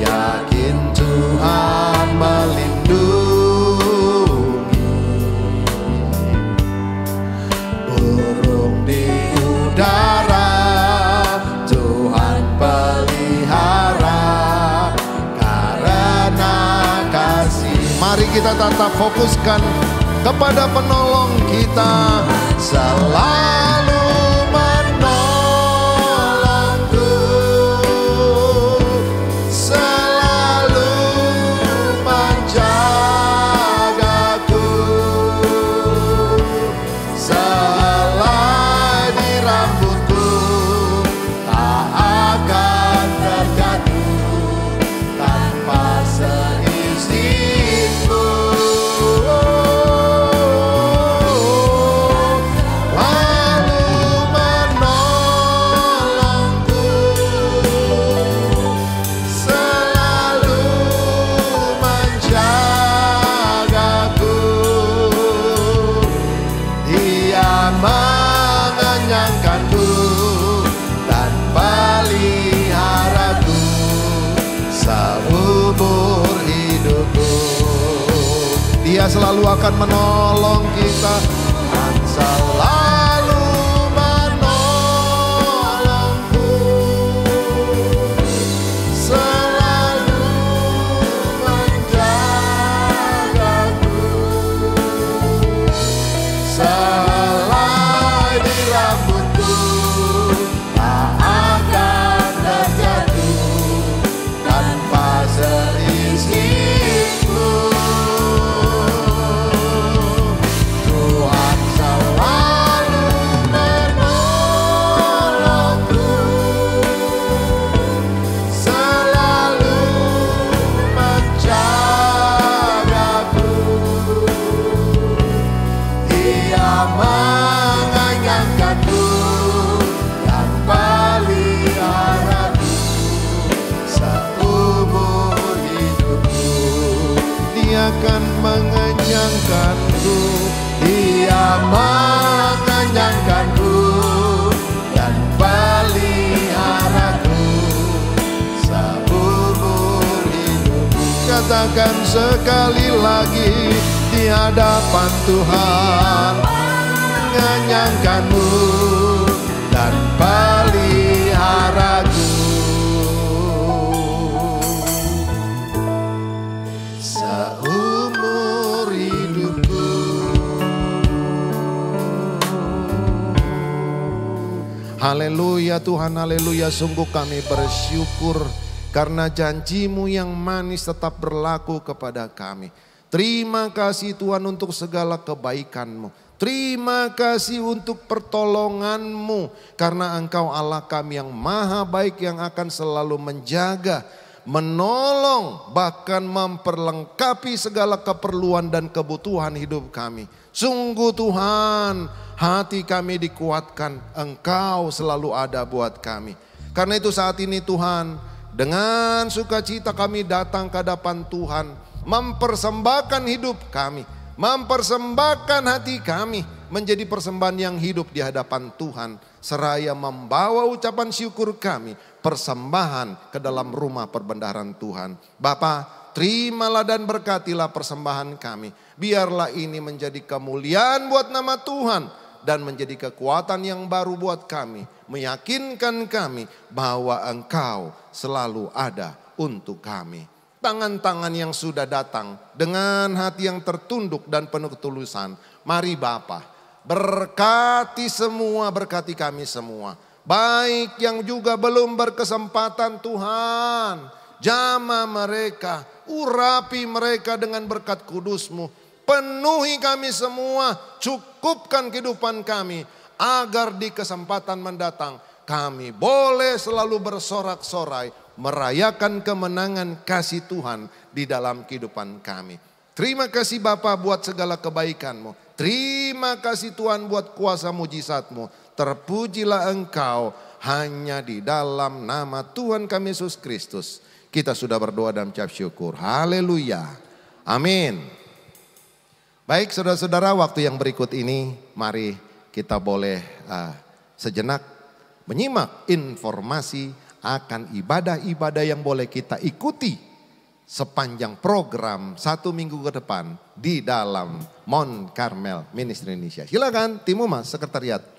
yakin Tuhan melindungi. Burung di udara Tuhan pelihara karena kasih. Mari kita tetap fokuskan kepada penolong kita, selalu menolongku, selalu menjagaku, selai di rambutku tak akan terjatuh tanpa seizinku. Mengenyangkanku dan peliharaku seumur hidupku. Dia selalu akan menolong kita dan selalu menolongku, selalu menjagaku, selai di rambutku tak akan terjatuh tanpa seizinku. Tuhan selalu menolongku, selalu menjagaku. Dia mengenyangkanku dan peliharaku seumur hidupku. Dia akan mengenyangkanku, dia mengenyangkanku dan peliharaku seumur hidupku. Katakan sekali lagi, di hadapan Tuhan mengenyangkanmu dan peliharaku seumur hidupku. Haleluya Tuhan, haleluya. Sungguh kami bersyukur karena janji-Mu yang manis tetap berlaku kepada kami. Terima kasih Tuhan untuk segala kebaikan-Mu. Terima kasih untuk pertolongan-Mu. Karena Engkau Allah kami yang maha baik, yang akan selalu menjaga, menolong, bahkan memperlengkapi segala keperluan dan kebutuhan hidup kami. Sungguh Tuhan, hati kami dikuatkan, Engkau selalu ada buat kami. Karena itu saat ini Tuhan, dengan sukacita kami datang ke hadapan Tuhan, mempersembahkan hidup kami, mempersembahkan hati kami menjadi persembahan yang hidup di hadapan Tuhan, seraya membawa ucapan syukur kami, persembahan ke dalam rumah perbendaharaan Tuhan. Bapa, terimalah dan berkatilah persembahan kami. Biarlah ini menjadi kemuliaan buat nama Tuhan dan menjadi kekuatan yang baru buat kami, meyakinkan kami bahwa Engkau selalu ada untuk kami. Tangan-tangan yang sudah datang dengan hati yang tertunduk dan penuh ketulusan. Mari Bapa, berkati semua, berkati kami semua. Baik yang juga belum berkesempatan Tuhan, jamah mereka, urapi mereka dengan berkat kudus-Mu. Penuhi kami semua, cukupkan kehidupan kami, agar di kesempatan mendatang kami boleh selalu bersorak-sorai, merayakan kemenangan kasih Tuhan di dalam kehidupan kami. Terima kasih Bapa buat segala kebaikan-Mu. Terima kasih Tuhan buat kuasa mujizat-Mu. Terpujilah Engkau hanya di dalam nama Tuhan kami Yesus Kristus. Kita sudah berdoa dan ucap syukur. Haleluya. Amin. Baik saudara-saudara, waktu yang berikut ini mari kita boleh sejenak menyimak informasi akan ibadah-ibadah yang boleh kita ikuti sepanjang program 1 minggu ke depan di dalam Mount Carmel Ministry Indonesia. Silakan Tim Humas Sekretariat.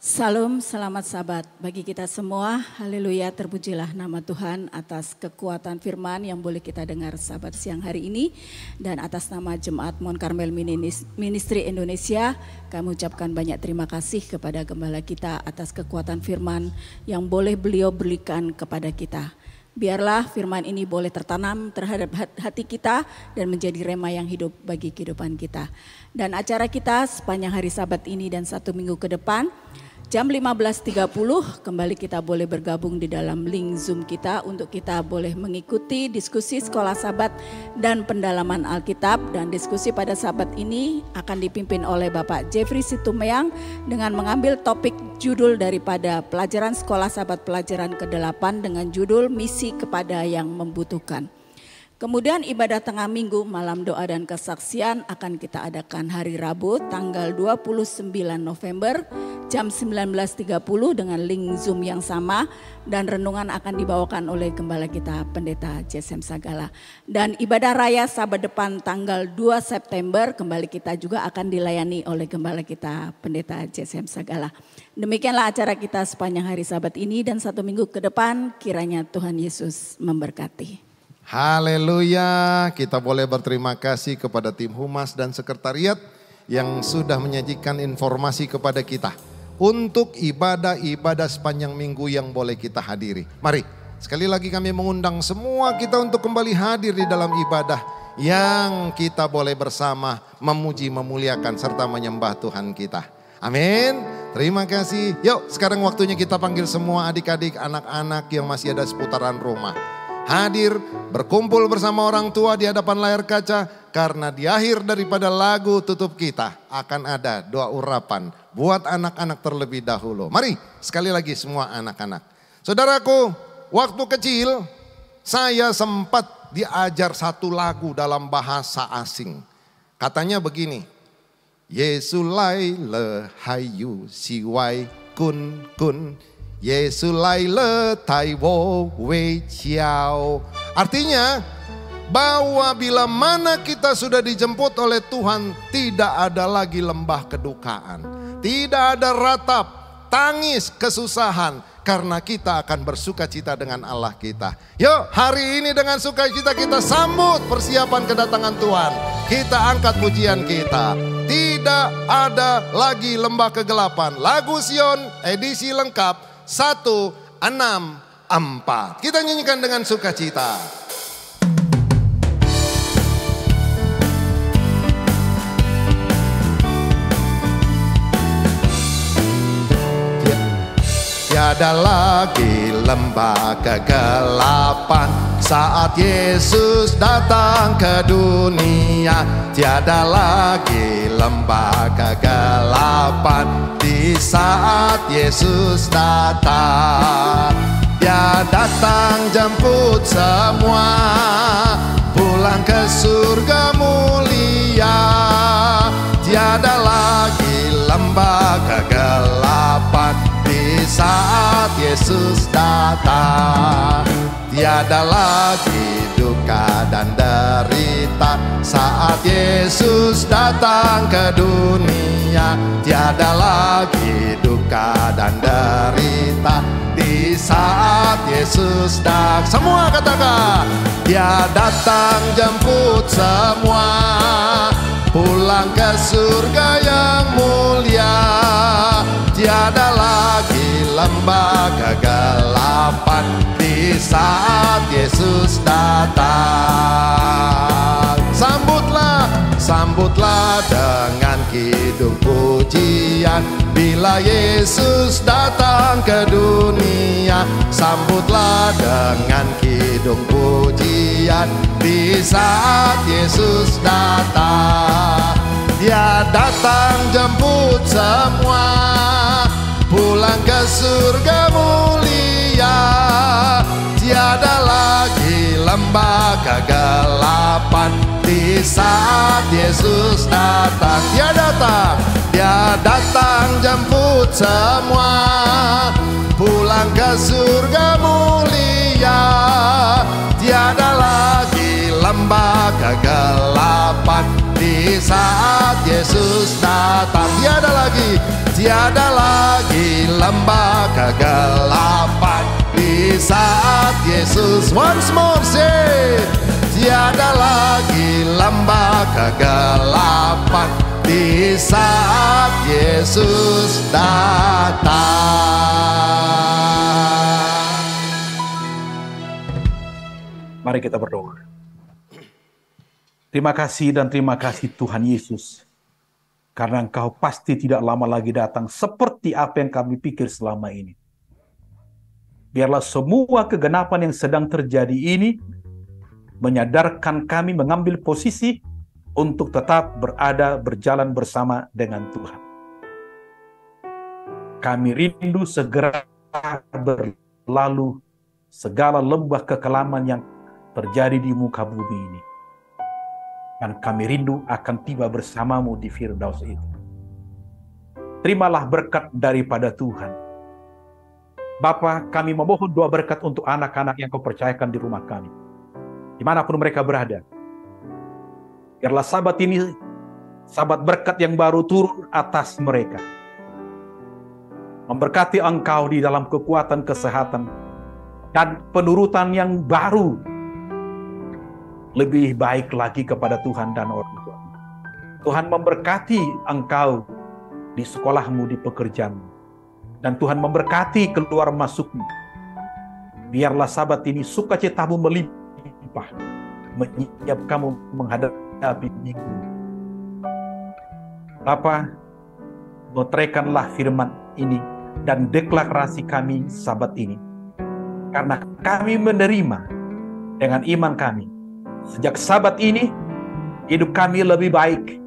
Salam, selamat sabat bagi kita semua. Haleluya, terpujilah nama Tuhan atas kekuatan firman yang boleh kita dengar sabat siang hari ini. Dan atas nama Jemaat Mount Carmel Ministry Indonesia, kami ucapkan banyak terima kasih kepada Gembala kita atas kekuatan firman yang boleh beliau berikan kepada kita. Biarlah firman ini boleh tertanam terhadap hati kita dan menjadi rema yang hidup bagi kehidupan kita. Dan acara kita sepanjang hari Sabat ini dan 1 minggu ke depan, jam 15.30 kembali kita boleh bergabung di dalam link Zoom kita untuk kita boleh mengikuti diskusi sekolah Sabat dan pendalaman Alkitab. Dan diskusi pada Sabat ini akan dipimpin oleh Bapak Jeffrey Situmeang dengan mengambil topik judul daripada pelajaran sekolah Sabat pelajaran ke-8 dengan judul Misi kepada yang membutuhkan. Kemudian ibadah tengah minggu, malam doa dan kesaksian akan kita adakan hari Rabu tanggal 29 November jam 19.30 dengan link Zoom yang sama. Dan renungan akan dibawakan oleh Gembala kita Pendeta JSM Sagala. Dan ibadah raya Sabat depan tanggal 2 September kembali kita juga akan dilayani oleh Gembala kita Pendeta JSM Sagala. Demikianlah acara kita sepanjang hari Sabat ini dan 1 minggu ke depan, kiranya Tuhan Yesus memberkati. Haleluya, kita boleh berterima kasih kepada tim humas dan sekretariat yang sudah menyajikan informasi kepada kita untuk ibadah-ibadah sepanjang minggu yang boleh kita hadiri. Mari, sekali lagi kami mengundang semua kita untuk kembali hadir di dalam ibadah yang kita boleh bersama memuji, memuliakan serta menyembah Tuhan kita. Amin. Terima kasih. Yuk, sekarang waktunya kita panggil semua adik-adik, anak-anak yang masih ada seputaran rumah. Hadir berkumpul bersama orang tua di hadapan layar kaca, karena di akhir daripada lagu tutup kita akan ada doa urapan buat anak-anak terlebih dahulu. Mari sekali lagi semua anak-anak. Saudaraku, waktu kecil saya sempat diajar satu lagu dalam bahasa asing. Katanya begini, Yesulai le hayu siwai kun kun, Yesulai le tai wo wei chiao. Artinya bahwa bila mana kita sudah dijemput oleh Tuhan, tidak ada lagi lembah kedukaan, tidak ada ratap, tangis, kesusahan, karena kita akan bersuka cita dengan Allah kita. Yuk, hari ini dengan sukacita kita sambut persiapan kedatangan Tuhan. Kita angkat pujian kita. Tidak ada lagi lembah kegelapan. Lagu Sion edisi lengkap 164. Kita nyanyikan dengan sukacita. Tiada lagi lembah kegelapan saat Yesus datang ke dunia. Tiada lagi lembah kegelapan di saat Yesus datang. Dia datang jemput semua pulang ke surga mulia. Tiada lagi lembah kegelapan di saat Yesus datang. Tiada lagi duka dan derita saat Yesus datang ke dunia. Tiada lagi duka dan derita di saat Yesus datang. Semua katakan, Dia datang jemput semua pulang ke surga yang mulia. Tiada lagi lembah kegelapan di saat Yesus datang. Sambutlah dengan kidung pujian bila Yesus datang ke dunia. Sambutlah dengan kidung pujian di saat Yesus datang. Dia datang jemput semua pulang ke surga mulia. Tiada lagi lembah kegelapan di saat Yesus datang. Dia datang jemput semua pulang ke surga mulia. Tiada lagi lembah kegelapan di saat Yesus datang. Tiada lagi lembah kegelapan di saat Yesus. Once more say, tiada lagi lembah kegelapan di saat Yesus datang. Mari kita berdoa. Terima kasih dan terima kasih Tuhan Yesus. Karena Engkau pasti tidak lama lagi datang seperti apa yang kami pikir selama ini. Biarlah semua kegenapan yang sedang terjadi ini menyadarkan kami mengambil posisi untuk tetap berjalan bersama dengan Tuhan. Kami rindu segera berlalu segala lembah kekelaman yang terjadi di muka bumi ini. Dan kami rindu akan tiba bersamamu di Firdaus itu. Terimalah berkat daripada Tuhan. Bapa, kami memohon doa berkat untuk anak-anak yang Kau percayakan di rumah kami, dimanapun mereka berada. Biarlah sahabat ini, sahabat berkat yang baru turun atas mereka. Memberkati Engkau di dalam kekuatan kesehatan dan penurutan yang baru, lebih baik lagi kepada Tuhan dan orang tua. Tuhan memberkati Engkau di sekolahmu, di pekerjaanmu. Dan Tuhan memberkati keluar masukmu. Biarlah sahabat ini sukacitamu melimpah, menyiap kamu menghadapi minggu. Bapa, meteraikanlah firman ini dan deklarasi kami sahabat ini. Karena kami menerima dengan iman kami. Sejak sabat ini, hidup kami lebih baik.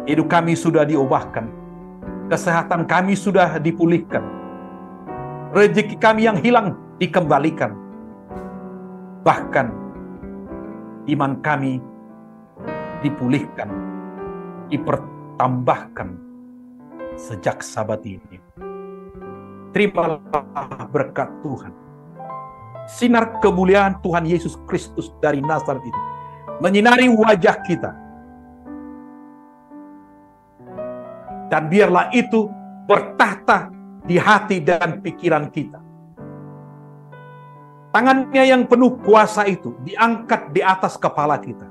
Hidup kami sudah diubahkan. Kesehatan kami sudah dipulihkan. Rezeki kami yang hilang dikembalikan. Bahkan, iman kami dipulihkan, dipertambahkan sejak sabat ini. Terimalah berkat Tuhan. Sinar kemuliaan Tuhan Yesus Kristus dari Nazaret itu menyinari wajah kita. Dan biarlah itu bertahta di hati dan pikiran kita. Tangannya yang penuh kuasa itu diangkat di atas kepala kita.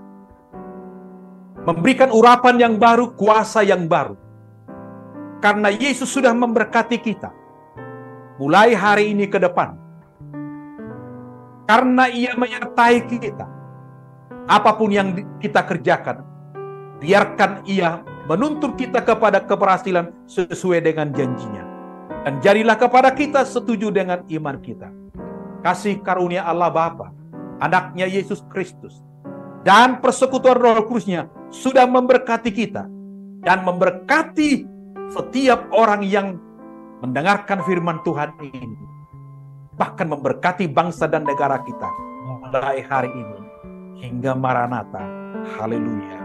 Memberikan urapan yang baru, kuasa yang baru. Karena Yesus sudah memberkati kita. Mulai hari ini ke depan. Karena Ia menyertai kita. Apapun yang kita kerjakan, biarkan Ia menuntun kita kepada keberhasilan sesuai dengan janjinya. Dan jadilah kepada kita setuju dengan iman kita. Kasih karunia Allah Bapa, Anaknya Yesus Kristus, dan persekutuan Roh Kudus-Nya sudah memberkati kita. Dan memberkati setiap orang yang mendengarkan firman Tuhan ini. Bahkan memberkati bangsa dan negara kita mulai hari ini hingga Maranatha. Haleluya.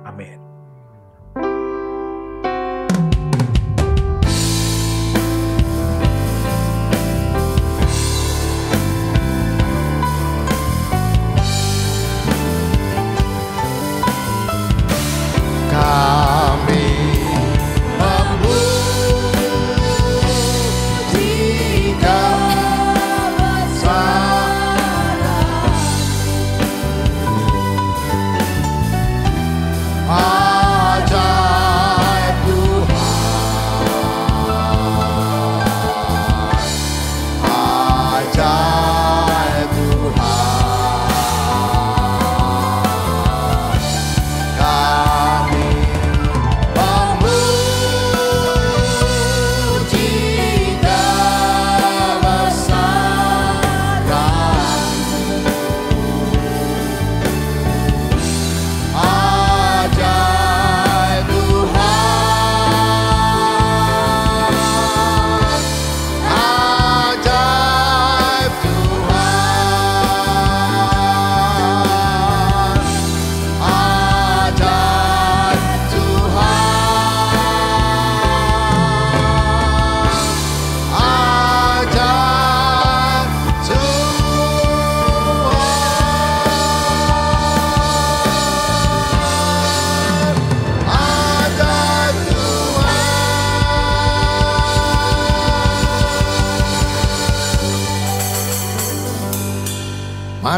Amin. Kami memuji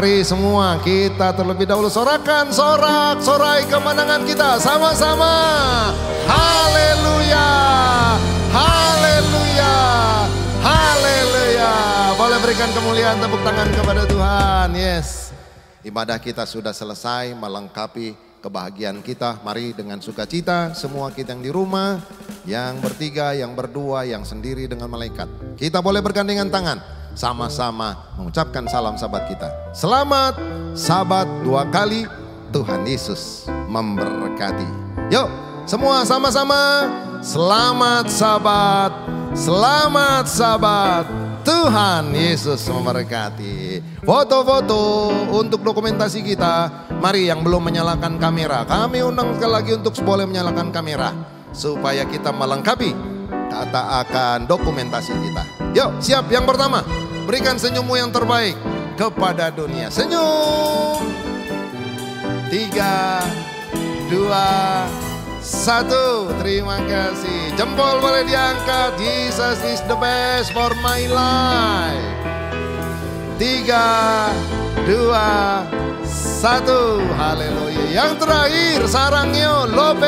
Mari semua kita terlebih dahulu sorakan, sorai kemenangan kita sama-sama. Haleluya, haleluya, haleluya. Boleh berikan kemuliaan, tepuk tangan kepada Tuhan. Yes, ibadah kita sudah selesai, melengkapi kebahagiaan kita. Mari dengan sukacita semua kita yang di rumah, yang bertiga, yang berdua, yang sendiri dengan malaikat. Kita boleh bergandengan tangan, sama-sama mengucapkan salam sabat kita. Selamat sabat 2 kali, Tuhan Yesus memberkati. Yuk semua sama-sama, selamat sabat, selamat sabat, Tuhan Yesus memberkati. Foto-foto untuk dokumentasi kita. Mari yang belum menyalakan kamera, kami undang sekali lagi untuk boleh menyalakan kamera, supaya kita melengkapi kata akan dokumentasi kita. Yuk siap, yang pertama, berikan senyummu yang terbaik kepada dunia. Senyum. 3, 2, 1. Terima kasih. Jempol boleh diangkat. Jesus is the best for my life. 3, 2, 1. Haleluya. Yang terakhir, sarangnya lope.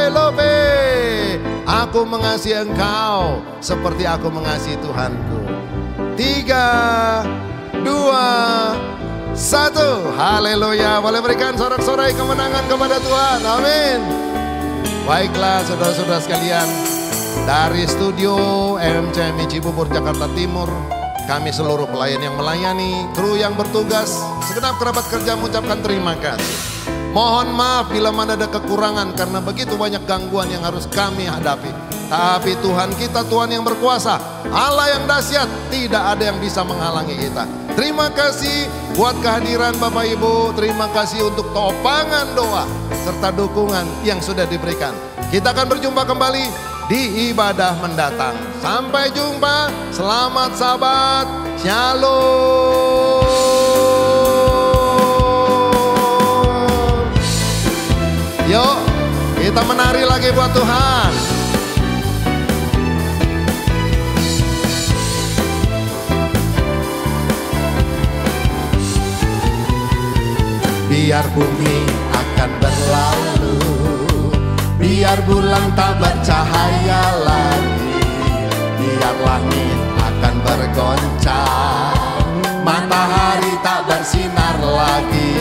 Aku mengasihi engkau seperti aku mengasihi Tuhanku. 3, 2, 1. Haleluya. Boleh berikan sorak-sorai kemenangan kepada Tuhan. Amin. Baiklah saudara-saudara sekalian, dari studio MCMI Cibubur Jakarta Timur, kami seluruh pelayan yang melayani, kru yang bertugas, segenap kerabat kerja mengucapkan terima kasih. Mohon maaf bila mana ada kekurangan karena begitu banyak gangguan yang harus kami hadapi. Tapi Tuhan kita, Tuhan yang berkuasa, Allah yang dahsyat, tidak ada yang bisa menghalangi kita. Terima kasih buat kehadiran Bapak Ibu, terima kasih untuk topangan doa serta dukungan yang sudah diberikan. Kita akan berjumpa kembali di ibadah mendatang. Sampai jumpa, selamat sabat, shalom. Yuk, kita menari lagi buat Tuhan. Biar bumi akan berlalu, biar bulan tak bercahaya lagi, biar langit akan bergoncang, matahari tak bersinar lagi.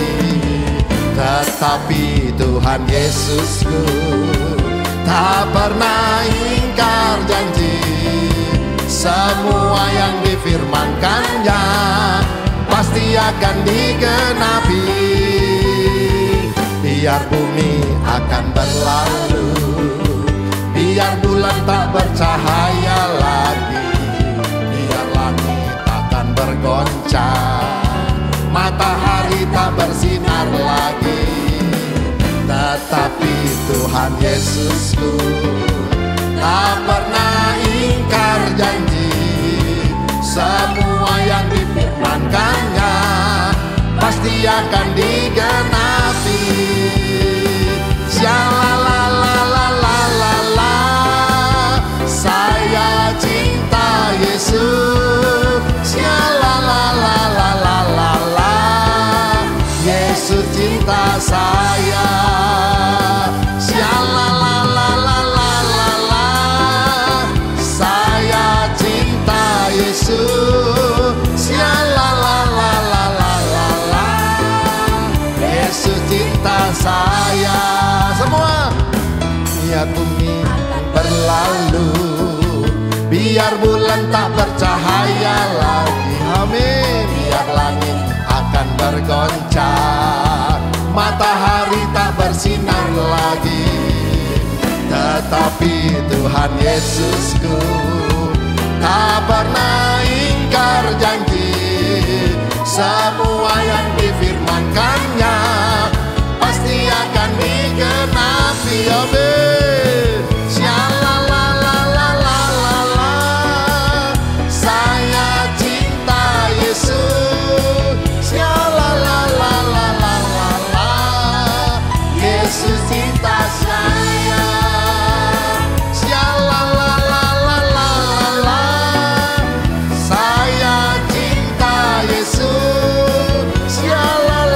Tetapi Tuhan Yesusku tak pernah ingkar janji, semua yang difirmankannya pasti akan digenapi. Biar bumi akan berlalu, biar bulan tak bercahaya lagi, biar langit akan bergoncang, matahari tak bersinar lagi. Tetapi Tuhan Yesusku tak pernah ingkar janji, semua yang difirmankannya pasti akan digenapi. Shalalalalalalalala, saya cinta Yesus. Shalalalalalalalala, Yesus cinta saya. Shalalalalalalalala, saya cinta Yesus. Shalalalalalalalala, Yesus cinta saya. Semua, biar bumi berlalu, biar bulan tak bercahaya lagi. Amin. Biar langit akan bergoncang, matahari tak bersinar lagi. Tetapi Tuhan Yesusku tak pernah ingkar janji, semua yang difirmankannya pasti akan digenapi. Amin. Shalalalalalalalala, saya cinta Yesus. Shalalalalalalalala, Yesus cinta saya. Shalalalalalalalala, saya cinta Yesus. Shalalalalalalalala,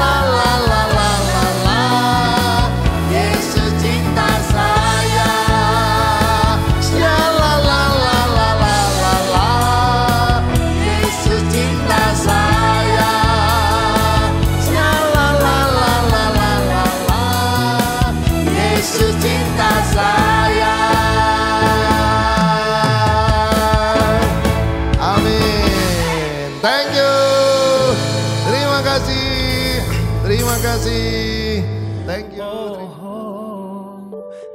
Thank you.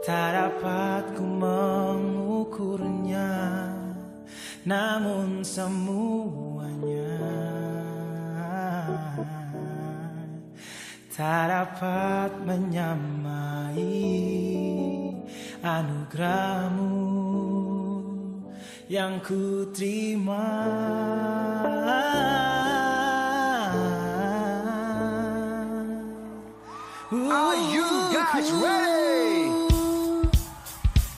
Tak dapat ku mengukurnya, namun semuanya tak dapat menyamai anugerahmu yang ku terima. Are you guys ready?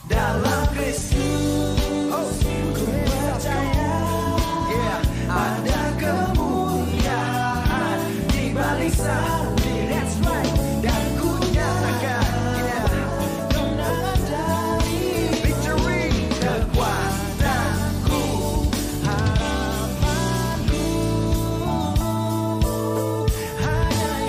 Dalam Kristus ku percaya, ada kemuliaan di balik salib. That's right. Dan ku nyatakan kemenangan dari victory, kekuatanku, harapanku.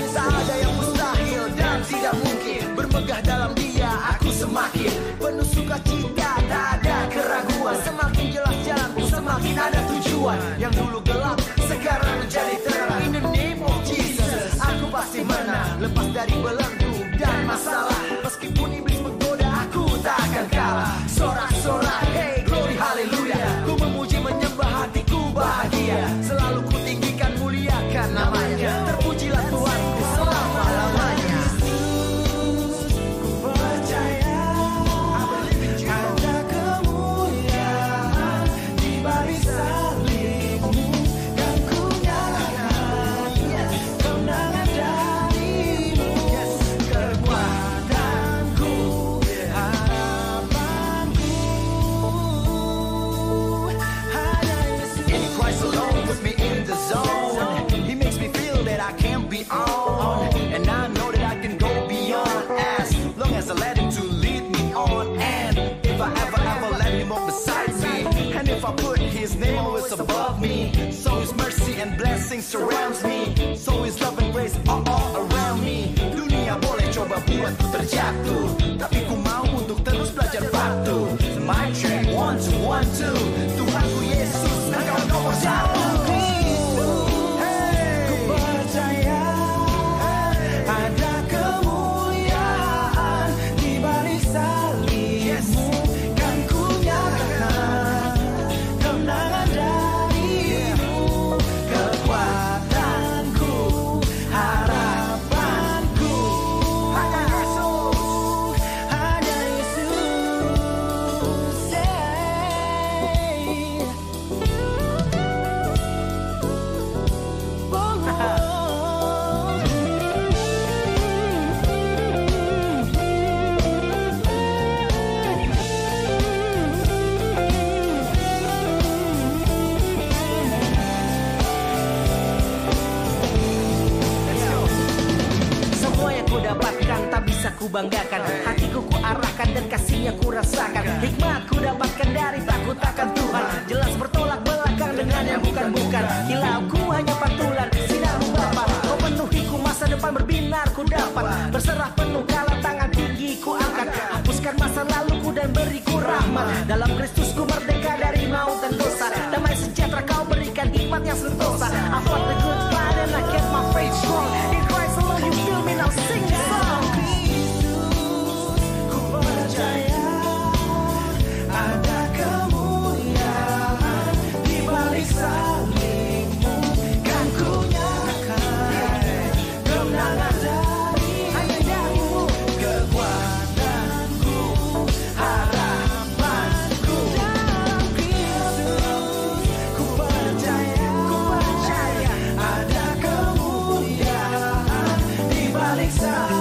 Tak ada yang mustahil dan tidak mungkin. Bermegah dalam Dia aku semakin penuh sukacita, tak ada keraguan. Semakin jelas jalanku, semakin ada tujuan. Yang dulu gelap sekarang menjadi terang. In the name of Jesus aku pasti menang, lepas dari belenggu dan masalah. Meskipun iblis menggoda, aku tak akan kalah. Sorak-sorak, hey glory haleluya. Ku memuji menyembah, hatiku bahagia. Selalu ku tinggikan, muliakan namanya. Terpujilah Tuhanku selama-lamanya. Ku percaya ada kemuliaan di balik salibmu, dan ku nyatakan kemenangan darimu, kekuatanku, harapanku. Hanya Yesus. In Christ alone, put me in the zone. He makes me feel that I can be on, and I know that I can go beyond as long as I let Him to lead me on. And if I ever let Him walk beside me, and if I put His name always above me, so His mercy and blessing surrounds me, so His love and grace all around me. Dunia boleh coba buatku terjatuh, tapi ku mau untuk terus belajar batu. My track 1, 2, 1, 2. Tuhanku Yesus, Engkau nomor satu. Ku percaya ada kemuliaan di balik salibmu, kan ku nyatakan kemenangan darimu, kekuatanku, harapanku. Hanya Yesus, hanya Yesus. Semua yang ku dapatkan tak bisa ku banggakan. Hatiku ku arahkan dan kasihnya ku rasakan. Hikmat ku dapatkan dari takut akan Tuhan. Jelas bertolak belakang dengan yang bukan-bukan. Kilauku hanya pantulan sinarmu Bapa. Kau penuhi ku masa depan berbinar ku dapat. Berserah penuh kala tangan tinggi ku angkat. Hapuskan masa laluku dan beriku rahmat. Dalam Kristus ku merdeka dari maut dan dosa. Damai sejahtera kau berikan, hikmat yang sentosa. I fought the good fight and I kept my faith strong. In Christ alone you feel me, now sing the song. Ku percaya ada kemuliaan di balik salibmu, kan ku nyatakan kemenangan darimu, kekuatanku, harapanku. Dalam Kristus ku percaya ada kemuliaan di balik salibmu.